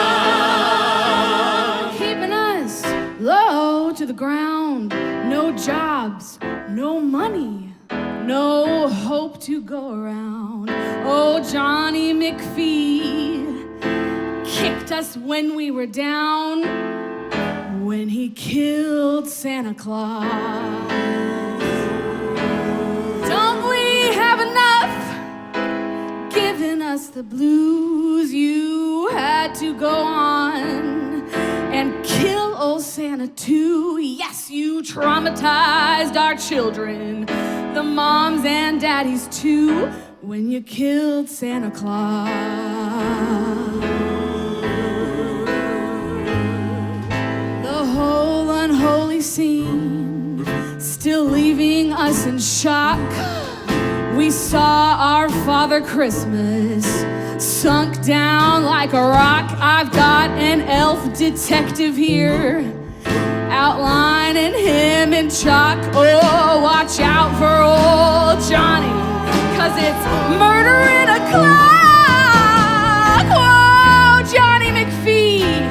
Keeping us low to the ground. No jobs, no money, no hope to go around. Oh, Johnny McPhee kicked us when we were down, when he killed Santa Claus. Don't we have enough? Giving us the blues, you had to go on and kill old Santa too. Yes, you traumatized our children, the moms and daddies too, when you killed Santa Claus. The whole unholy scene still leaving us in shock. We saw our Father Christmas sunk down like a rock. I've got an elf detective here, outlining him in chalk. Oh, watch out for old Johnny, 'cause it's murder in a clock. Whoa, Johnny McPhee,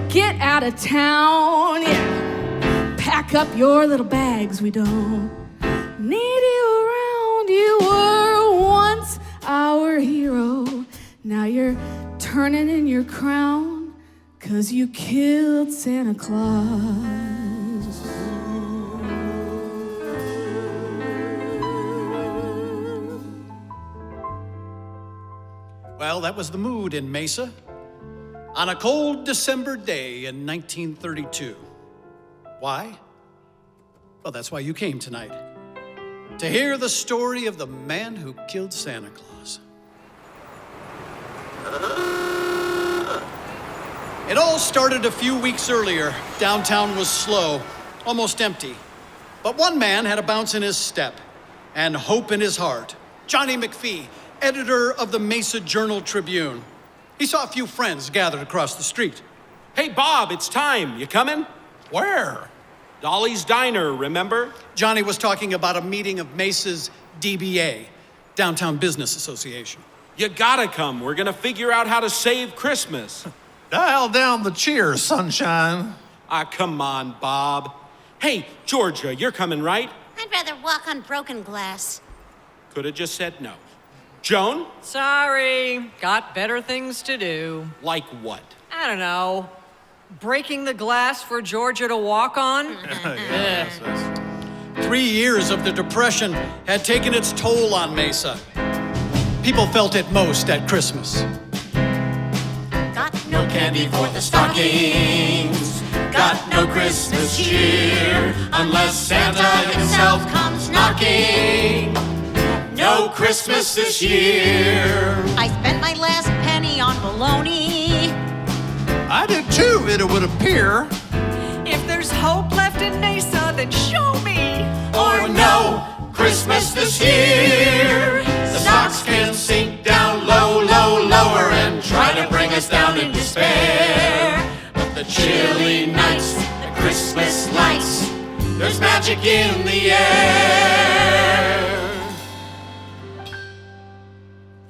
get out town. Yeah, pack up your little bags. We don't need you around. You were once our hero. Now you're turning in your crown, 'cause you killed Santa Claus. Well, that was the mood in Mesa on a cold December day in 1932. Why? Well, that's why you came tonight, to hear the story of the man who killed Santa Claus. It all started a few weeks earlier. Downtown was slow, almost empty. But one man had a bounce in his step and hope in his heart. Johnny McPhee, editor of the Mesa Journal-Tribune. He saw a few friends gathered across the street. Hey, Bob, it's time. You coming? Where? Dolly's Diner, remember? Johnny was talking about a meeting of Mesa's DBA, Downtown Business Association. You gotta come. We're gonna figure out how to save Christmas. Dial down the cheers, sunshine. Ah, come on, Bob. Hey, Georgia, you're coming, right? I'd rather walk on broken glass. Could have just said no. Joan? Sorry, got better things to do. Like what? I don't know. Breaking the glass for Georgia to walk on? 3 years of the Depression had taken its toll on Mesa. People felt it most at Christmas. Got No candy for the stockings. Got no Christmas cheer unless Santa himself comes knocking. No Christmas this year. I spent my last penny on bologna. I did too, it would appear. If there's hope left in Mesa, then show me. Or no Christmas this year. The stocks can sink down low, low, lower and try to bring us down in despair. But the chilly nights, the Christmas lights, there's magic in the air.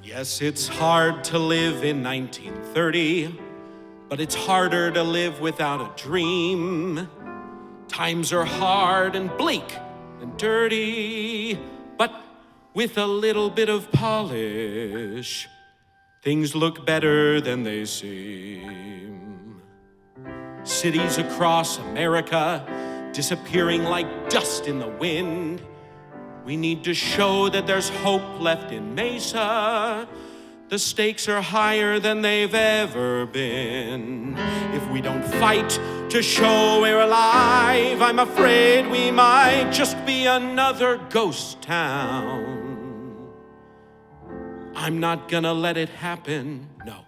Yes, it's hard to live in 1930, but it's harder to live without a dream. Times are hard and bleak and dirty, but with a little bit of polish, things look better than they seem. Cities across America disappearing like dust in the wind. We need to show that there's hope left in Mesa. The stakes are higher than they've ever been. If we don't fight to show we're alive, I'm afraid we might just be another ghost town. I'm not gonna let it happen, no.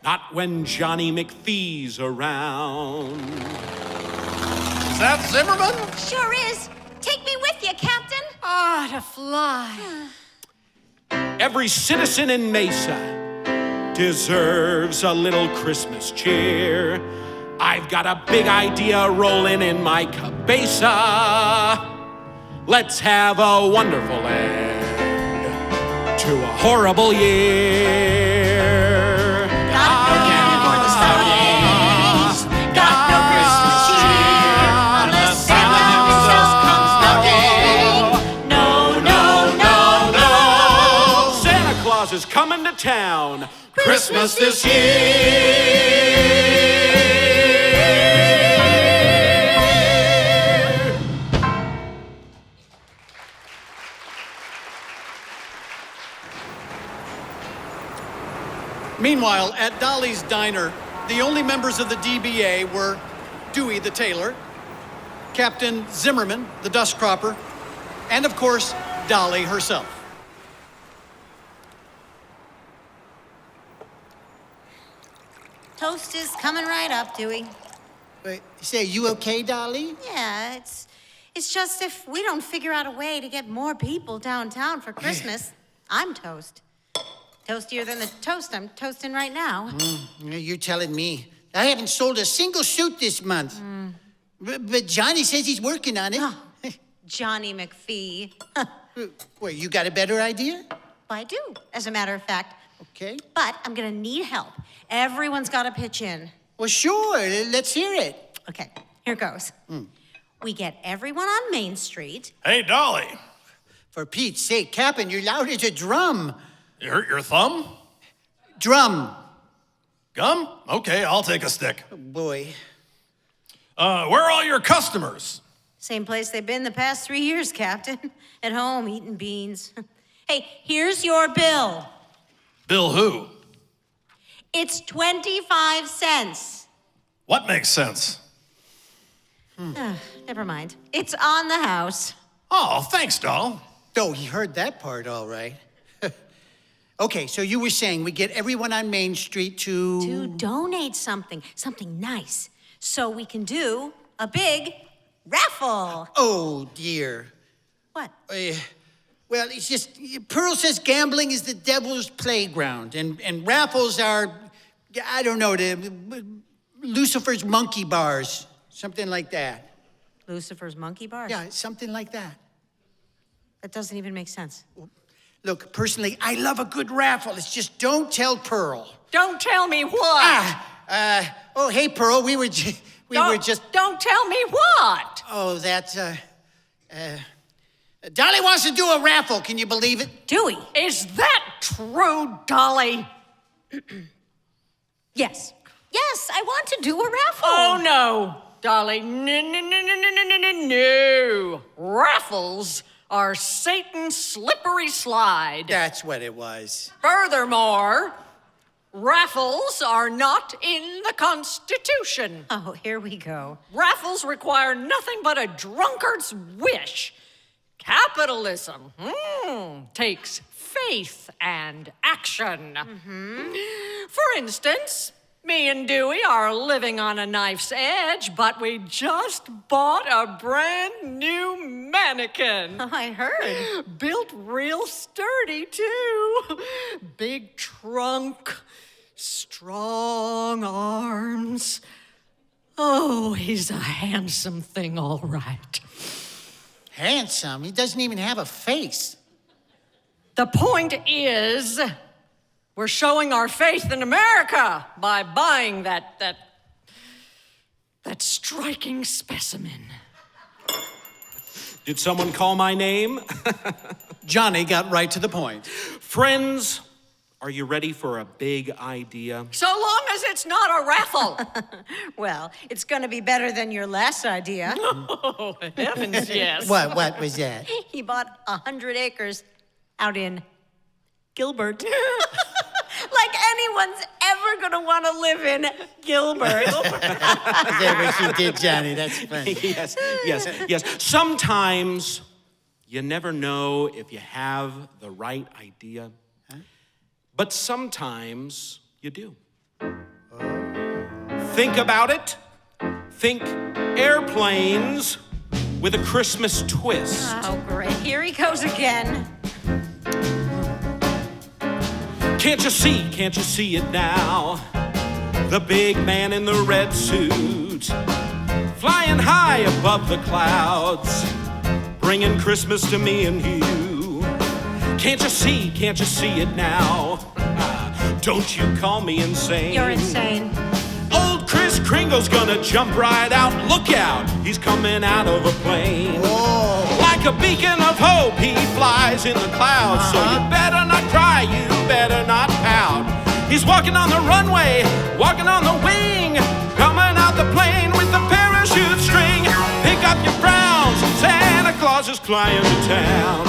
Not when Johnny McPhee's around. Is that Zimmerman? Sure is. Take me with you, Captain. Ah, to fly. Every citizen in Mesa deserves a little Christmas cheer. I've got a big idea rolling in my cabeza. Let's have a wonderful end to a horrible year. Got no candy for the stockings. Got no Christmas cheer unless Santa himself comes knocking. No, no, no, no. Santa Claus is coming to town. Christmas this year. Meanwhile, at Dolly's Diner, the only members of the DBA were Dewey the tailor, Captain Zimmerman, the dust cropper, and of course, Dolly herself. Toast is coming right up, Dewey. Wait, say, you okay, Dolly? Yeah, it's just if we don't figure out a way to get more people downtown for Christmas, I'm toast. Toastier than the toast I'm toasting right now. You're telling me. I haven't sold a single suit this month. But Johnny says he's working on it. Oh, Johnny McPhee. Wait, you got a better idea? I do, as a matter of fact. Okay. But I'm gonna need help. Everyone's gotta pitch in. Well, sure. Let's hear it. Okay, here goes. We get everyone on Main Street. Hey, Dolly. For Pete's sake, Captain, you're loud as a drum. You hurt your thumb? Drum. Gum? Okay, I'll take a stick. Oh, boy. Where are all your customers? Same place they've been the past 3 years, Captain. At home, eating beans. Hey, here's your bill. Bill who? It's 25 cents. What makes sense? Never mind. It's on the house. Oh, thanks, doll. Oh, he heard that part all right. Okay, so you were saying we get everyone on Main Street To donate something nice. So we can do a big raffle. Oh, dear. What? Well, it's just, Pearl says gambling is the devil's playground, and raffles are, I don't know, Lucifer's monkey bars, something like that. Lucifer's monkey bars? Yeah, something like that. That doesn't even make sense. Look, personally, I love a good raffle. It's just don't tell Pearl. Don't tell me what? Oh, hey, Pearl, we were just... Don't tell me what? Oh, that's, Dolly wants to do a raffle, can you believe it? Dewey. Is that true, Dolly? Yes. Yes, I want to do a raffle. Oh, no, Dolly. No. Raffles are Satan's slippery slide. That's what it was. Furthermore, raffles are not in the Constitution. Oh, here we go. Raffles require nothing but a drunkard's wish. Capitalism takes faith and action. For instance, me and Dewey are living on a knife's edge, but we just bought a brand new mannequin. I heard. Built real sturdy, too. Big trunk, strong arms. Oh, he's a handsome thing, all right. Handsome? He doesn't even have a face. The point is, we're showing our faith in America by buying that striking specimen. Did someone call my name? Johnny got right to the point. Friends, are you ready for a big idea? So long as it's not a raffle. Well, it's going to be better than your last idea. Oh, heavens, yes. What was that? He bought 100 acres out in Gilbert. Like anyone's ever going to want to live in Gilbert. Is that what you did, Johnny? That's funny. Yes. Sometimes you never know if you have the right idea. But sometimes you do. Think about it. Think airplanes with a Christmas twist. Oh, great. Here he goes again. Can't you see it now? The big man in the red suit, flying high above the clouds, bringing Christmas to me and you. Can't you see it now? Don't you call me insane. You're insane. Old Kris Kringle's gonna jump right out. Look out, he's coming out of a plane. Whoa. Like a beacon of hope, he flies in the clouds. So you better not cry, you better not pout. He's walking on the runway, walking on the wing, coming out the plane with the parachute string. Pick up your frowns, Santa Claus is flying to town.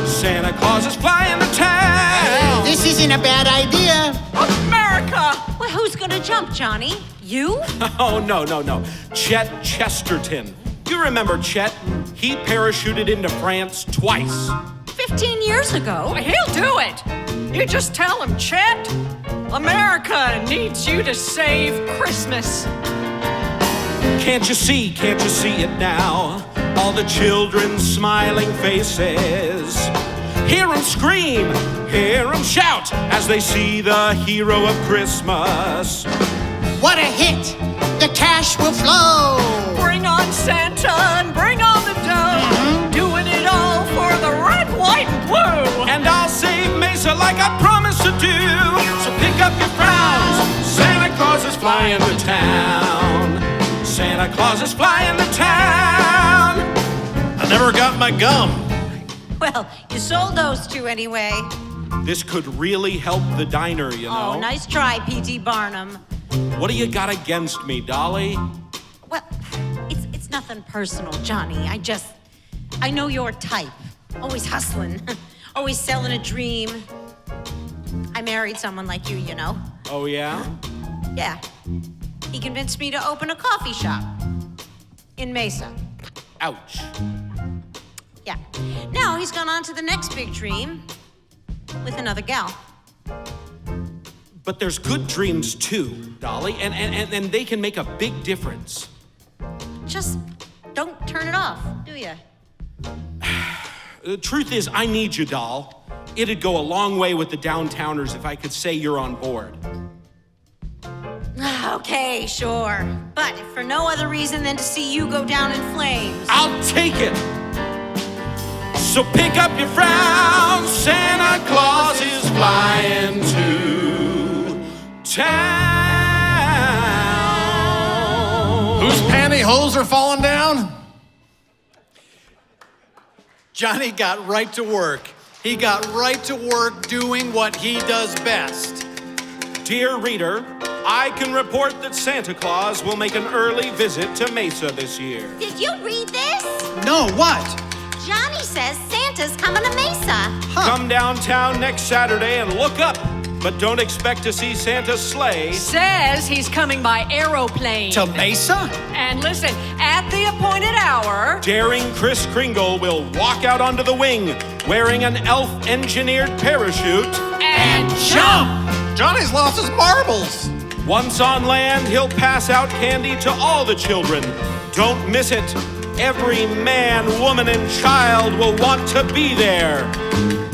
Santa Claus is flying to town. This isn't a bad idea. America! Well, who's going to jump, Johnny? You? Oh, no. Chet Chesterton. You remember Chet? He parachuted into France twice. 15 years ago. He'll do it. You just tell him, Chet. America needs you to save Christmas. Can't you see it now? All the children's smiling faces. Hear them scream, hear them shout as they see the hero of Christmas. What a hit! The cash will flow! Bring on Santa and bring on the dough. Doing it all for the red, white, and blue. And I'll save Mesa like I promised to do. So pick up your frowns, Santa Claus is flying to town. Santa Claus is flying to town. I never got my gum. Well, you sold those two anyway. This could really help the diner, you know. Oh, nice try, P.T. Barnum. What do you got against me, Dolly? Well, it's nothing personal, Johnny. I know your type. Always hustling, always selling a dream. I married someone like you, you know. Oh, yeah? Yeah. He convinced me to open a coffee shop in Mesa. Ouch. Yeah. Now he's gone on to the next big dream with another gal. But there's good dreams too, Dolly, and they can make a big difference. Just don't turn it off, do you? The truth is, I need you, doll. It'd go a long way with the downtowners if I could say you're on board. Okay, sure. But if for no other reason than to see you go down in flames. I'll take it! So pick up your frown, Santa Claus is flying to town. Whose pantyhose are falling down? Johnny got right to work. He got right to work doing what he does best. Dear reader, I can report that Santa Claus will make an early visit to Mesa this year. Did you read this? No, what? Johnny says Santa's coming to Mesa. Come downtown next Saturday and look up, but don't expect to see Santa's sleigh. Says he's coming by aeroplane. To Mesa? And listen, at the appointed hour, Daring Kris Kringle will walk out onto the wing wearing an elf-engineered parachute and jump! Johnny's lost his marbles. Once on land, he'll pass out candy to all the children. Don't miss it. Every man, woman, and child will want to be there.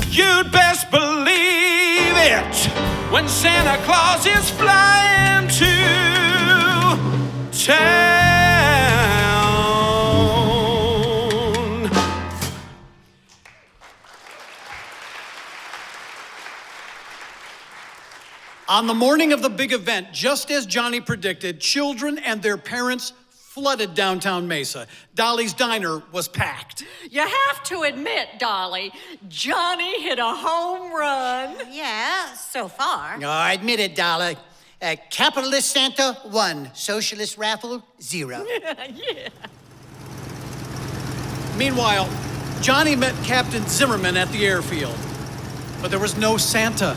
You'd best believe it when Santa Claus is flying to town. On the morning of the big event, just as Johnny predicted, children and their parents flooded downtown Mesa. Dolly's diner was packed. You have to admit, Dolly, Johnny hit a home run. Yeah, so far. No, I admit it, Dolly. Capitalist Santa, 1. Socialist raffle, 0. Yeah. Meanwhile, Johnny met Captain Zimmerman at the airfield. But there was no Santa.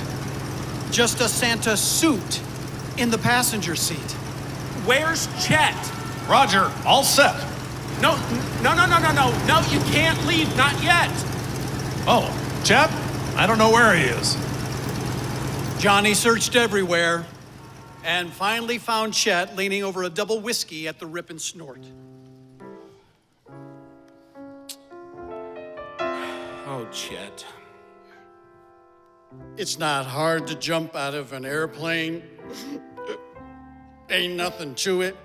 Just a Santa suit in the passenger seat. Where's Chet? Roger, all set. No, you can't leave, not yet. Oh, Chet? I don't know where he is. Johnny searched everywhere and finally found Chet leaning over a double whiskey at the Rip and Snort. Oh, Chet. It's not hard to jump out of an airplane. Ain't nothing to it.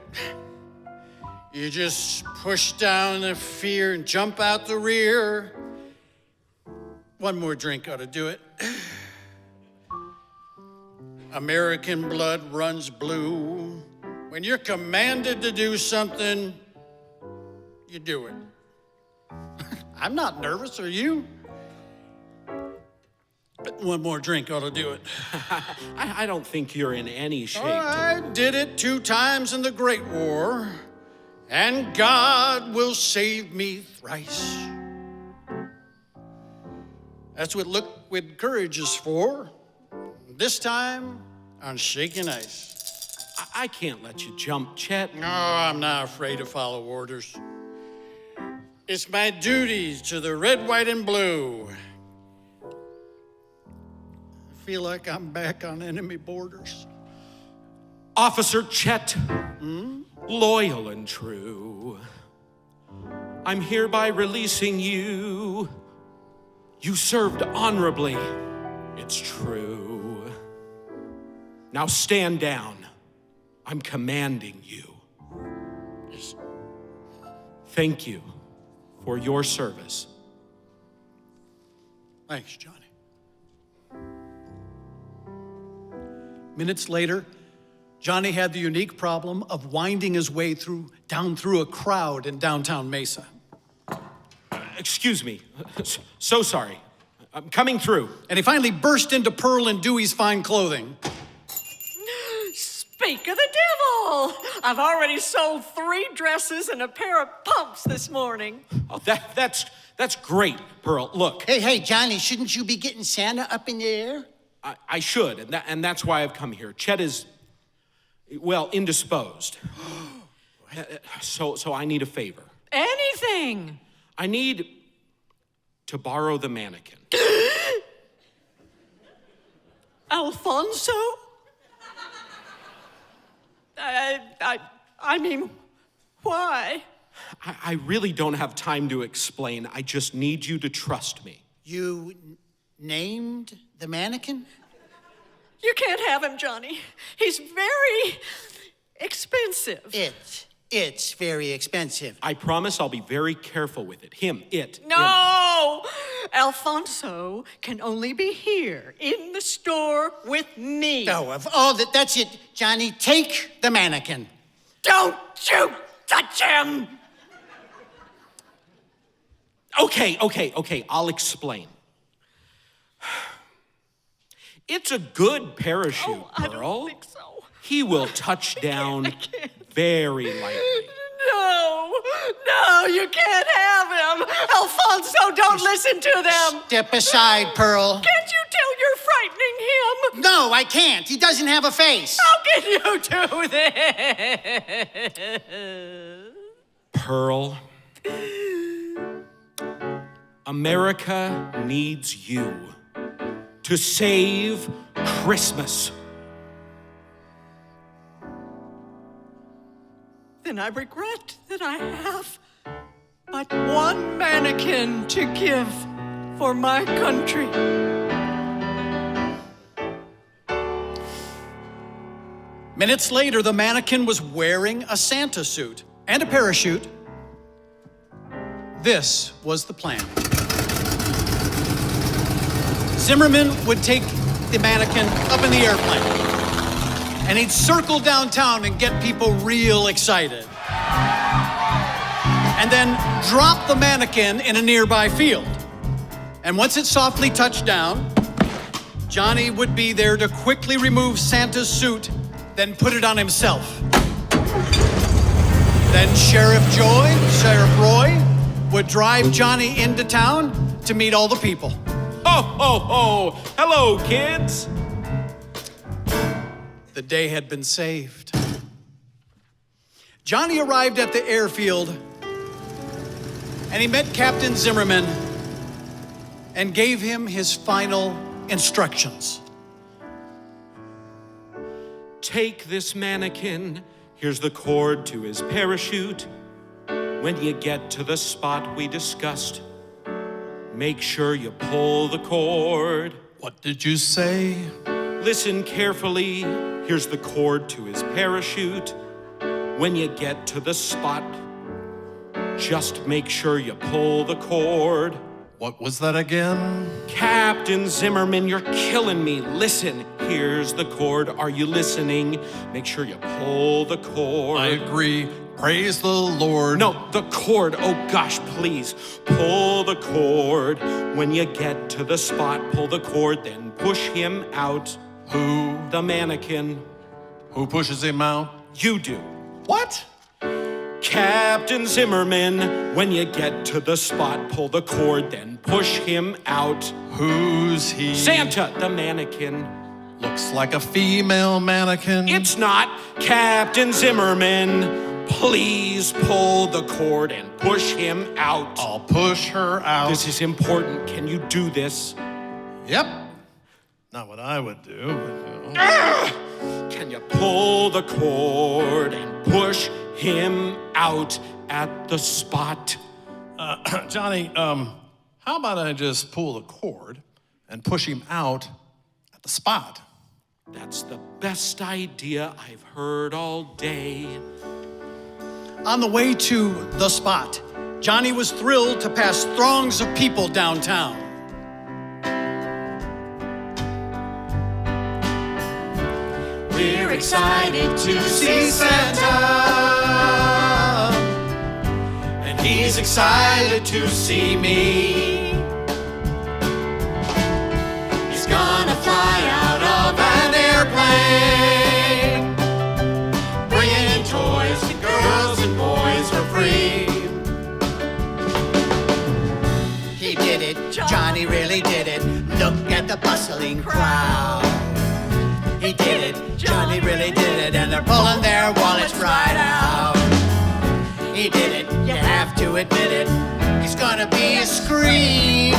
You just push down the fear and jump out the rear. One more drink ought to do it. American blood runs blue. When you're commanded to do something, you do it. I'm not nervous, are you? But one more drink ought to do it. I don't think you're in any shape. I did it 2 times in the Great War, and God will save me thrice. That's what liquid courage is for. This time, on shaking ice. I can't let you jump, Chet. No, I'm not afraid to follow orders. It's my duty to the red, white, and blue. I feel like I'm back on enemy borders. Officer Chet, loyal and true, I'm hereby releasing you. You served honorably, it's true. Now stand down. I'm commanding you. Thank you for your service. Thanks, Johnny. Minutes later, Johnny had the unique problem of winding his way down through a crowd in downtown Mesa. Excuse me. So sorry. I'm coming through. And he finally burst into Pearl and Dewey's fine clothing. Speak of the devil! I've already sold 3 dresses and a pair of pumps this morning. Oh, that's great, Pearl. Look. Hey, Johnny, shouldn't you be getting Santa up in the air? I should, and that's why I've come here. Chet is, well, indisposed. So I need a favor. Anything. I need to borrow the mannequin. Alfonso? I mean, why? I really don't have time to explain. I just need you to trust me. You named the mannequin? You can't have him, Johnny. He's very expensive. It's very expensive. I promise I'll be very careful with it. Him. No! Alfonso can only be here in the store with me. That's it, Johnny. Take the mannequin. Don't you touch him! Okay. I'll explain. It's a good parachute, Pearl. I don't think so. He will touch down very lightly. No, you can't have him. Alfonso, don't listen to them. Step aside, Pearl. Can't you tell you're frightening him? No, I can't. He doesn't have a face. How can you do this? Pearl, America needs you to save Christmas. Then I regret that I have but one mannequin to give for my country. Minutes later, the mannequin was wearing a Santa suit and a parachute. This was the plan. Zimmerman would take the mannequin up in the airplane, and he'd circle downtown and get people real excited. And then drop the mannequin in a nearby field. And once it softly touched down, Johnny would be there to quickly remove Santa's suit, then put it on himself. Then Sheriff Roy, would drive Johnny into town to meet all the people. Ho! Hello, kids. The day had been saved. Johnny arrived at the airfield, and he met Captain Zimmerman and gave him his final instructions. Take this mannequin. Here's the cord to his parachute. When you get to the spot we discussed, make sure you pull the cord. What did you say? Listen carefully. Here's the cord to his parachute. When you get to the spot, just make sure you pull the cord. What was that again? Captain Zimmerman, you're killing me. Listen, here's the cord. Are you listening? Make sure you pull the cord. I agree. Praise the Lord. No, the cord. Oh gosh, please. Pull the cord. When you get to the spot, pull the cord, then push him out. Who? The mannequin. Who pushes him out? You do. What? Captain Zimmerman, when you get to the spot, pull the cord, then push him out. Who's he? Santa, the mannequin. Looks like a female mannequin. It's not. Captain Zimmerman, please pull the cord and push him out. I'll push her out. This is important. Can you do this? Yep. Not what I would do, but you know. Can you pull the cord and push him out at the spot? Johnny, how about I just pull the cord and push him out at the spot? That's the best idea I've heard all day. On the way to the spot, Johnny was thrilled to pass throngs of people downtown. We're excited to see Santa, and he's excited to see me. He's gonna fly out of an airplane, bringing in toys to girls and boys for free. He did it, Johnny really did it. Look at the bustling crowd. He did it, Johnny really did it, and they're pulling their wallets right out. He did it, you have to admit it. It's gonna be a scream.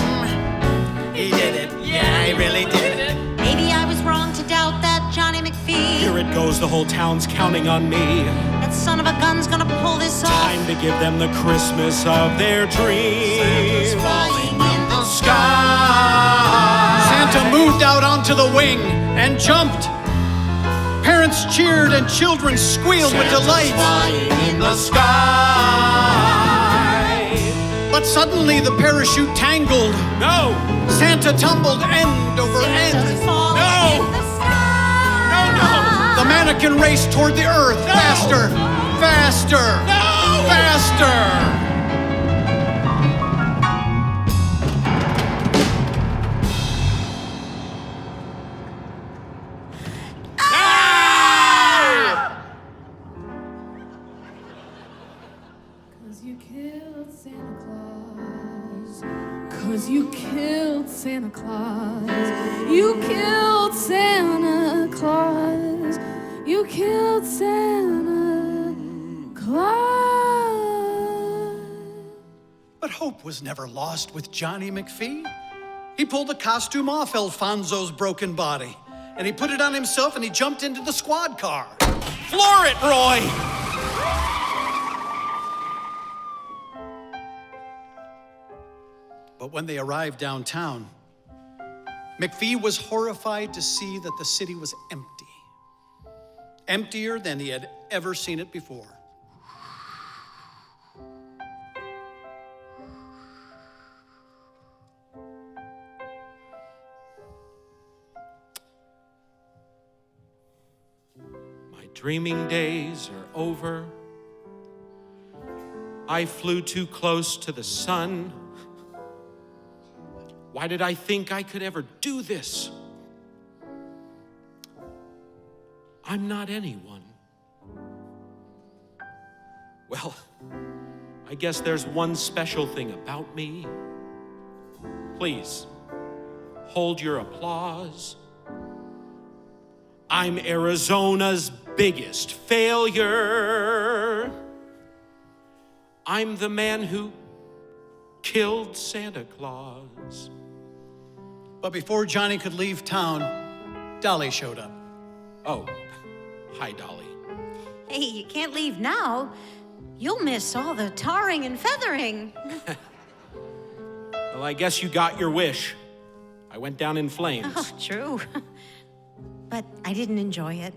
He did it, yeah, he really did it. Maybe I was wrong to doubt that Johnny McPhee. Here it goes, the whole town's counting on me. That son of a gun's gonna pull this off. Time to give them the Christmas of their dreams. Santa's falling in the sky. Santa moved out onto the wing and jumped. Parents cheered and children squealed with delight. Flying in the sky. But suddenly the parachute tangled. No! Santa tumbled end over end. No! The mannequin raced toward the earth. No! Faster! Faster! No! Faster! Cause you killed Santa Claus. You killed Santa Claus. You killed Santa Claus. But hope was never lost with Johnny McPhee. He pulled the costume off Alfonso's broken body, and he put it on himself, and he jumped into the squad car. Floor it, Roy! But when they arrived downtown, McPhee was horrified to see that the city was empty. Emptier than he had ever seen it before. My dreaming days are over. I flew too close to the sun. Why did I think I could ever do this? I'm not anyone. Well, I guess there's one special thing about me. Please, hold your applause. I'm Arizona's biggest failure. I'm the man who killed Santa Claus. But before Johnny could leave town, Dolly showed up. Oh, hi, Dolly. Hey, you can't leave now. You'll miss all the tarring and feathering. Well, I guess you got your wish. I went down in flames. Oh, true. But I didn't enjoy it.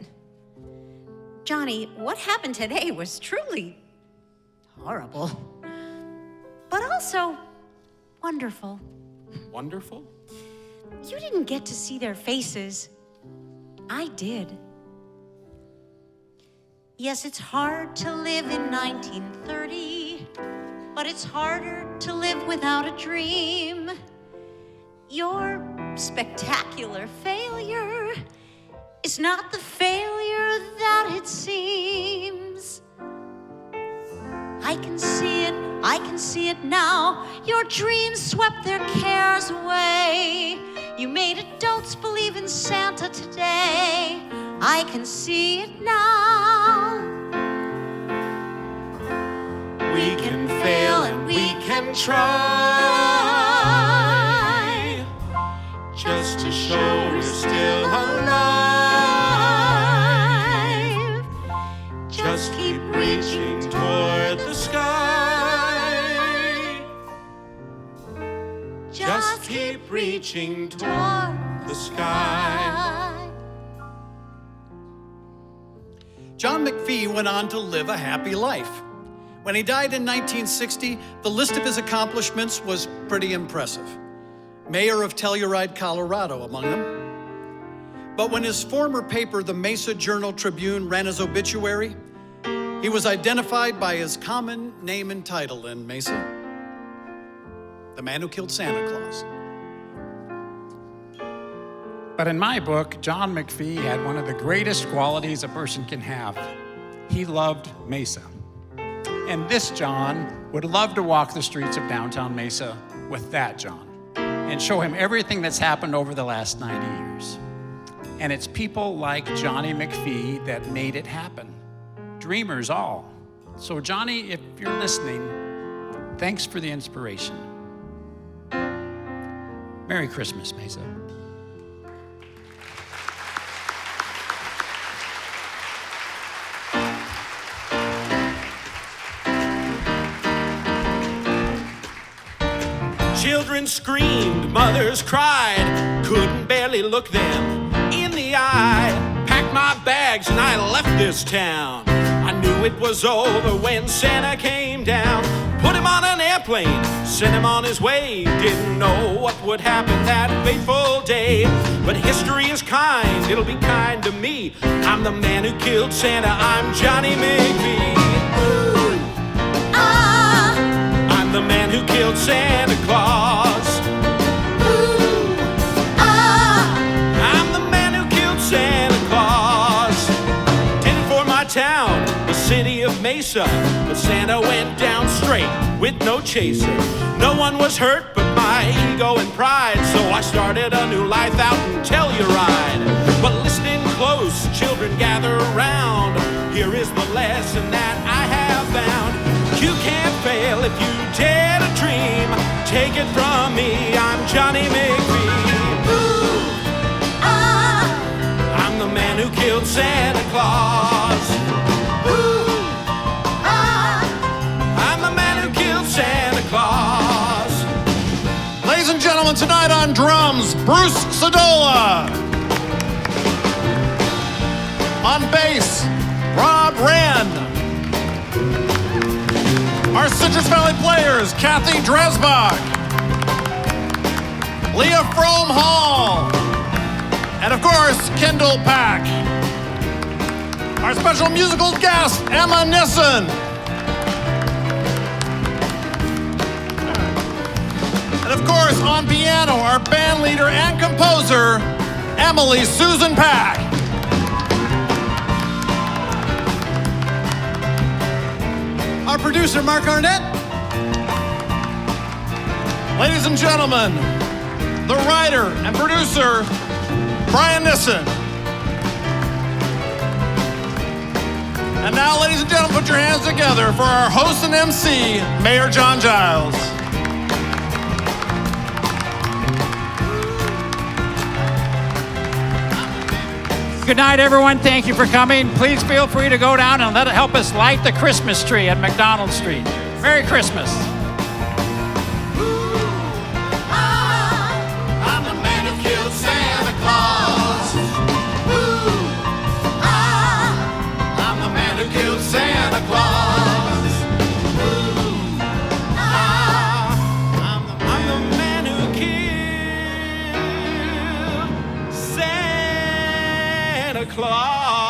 Johnny, what happened today was truly horrible, but also wonderful. Wonderful? You didn't get to see their faces. I did. Yes, it's hard to live in 1930, but it's harder to live without a dream. Your spectacular failure is not the failure that it seems. I can see it now. Your dreams swept their cares away. You made adults believe in Santa today. I can see it now. We can fail and we can try, just to show we're still alive. Just keep reaching toward the sky. Just keep reaching toward the sky. John McPhee went on to live a happy life. When he died in 1960, the list of his accomplishments was pretty impressive. Mayor of Telluride, Colorado, among them. But when his former paper, the Mesa Journal-Tribune, ran his obituary, he was identified by his common name and title in Mesa, the man who killed Santa Claus. But in my book, John McPhee had one of the greatest qualities a person can have. He loved Mesa. And this John would love to walk the streets of downtown Mesa with that John and show him everything that's happened over the last 90 years. And it's people like Johnny McPhee that made it happen. Dreamers all. So Johnny, if you're listening, thanks for the inspiration. Merry Christmas, Mesa. Children screamed, mothers cried, couldn't barely look them in the eye. Packed my bags and I left this town. I knew it was over when Santa came down. Put him on an airplane, sent him on his way. Didn't know what would happen that fateful day. But history is kind, it'll be kind to me. I'm the man who killed Santa, I'm Johnny McPhee. Ooh, ah. I'm the man who killed Santa Claus. Ooh, ah. I'm the man who killed Santa Claus. Did it for my town, the city of Mesa. But Santa went down straight with no chaser. No one was hurt but my ego and pride. So I started a new life out in Telluride. But listening close, children gather around. Here is the lesson that I have found. You can't fail if you dare to dream. Take it from me, I'm Johnny McPhee. Ooh, ah. I'm the man who killed Santa Claus. Ooh, ah. I'm the man who killed Santa Claus. Ladies and gentlemen, tonight on drums, Bruce Sadola. On bass, Rob Rand. Our Citrus Valley players, Kathy Dresbach, Leah Frome Hall, and of course, Kendall Pack. Our special musical guest, Emma Nissen. And of course, on piano, our band leader and composer, Emily Susan Pack. Our producer, Mark Arnett. Ladies and gentlemen, the writer and producer, Brian Nissen. And now, ladies and gentlemen, put your hands together for our host and MC, Mayor John Giles. Good night, everyone. Thank you for coming. Please feel free to go down and help us light the Christmas tree at McDonald Street. Merry Christmas. I'm the man who killed Santa Claus. Ooh, ah, I'm the man who killed Santa Claus. Ooh, ah, I'm the man who killed Santa Claus.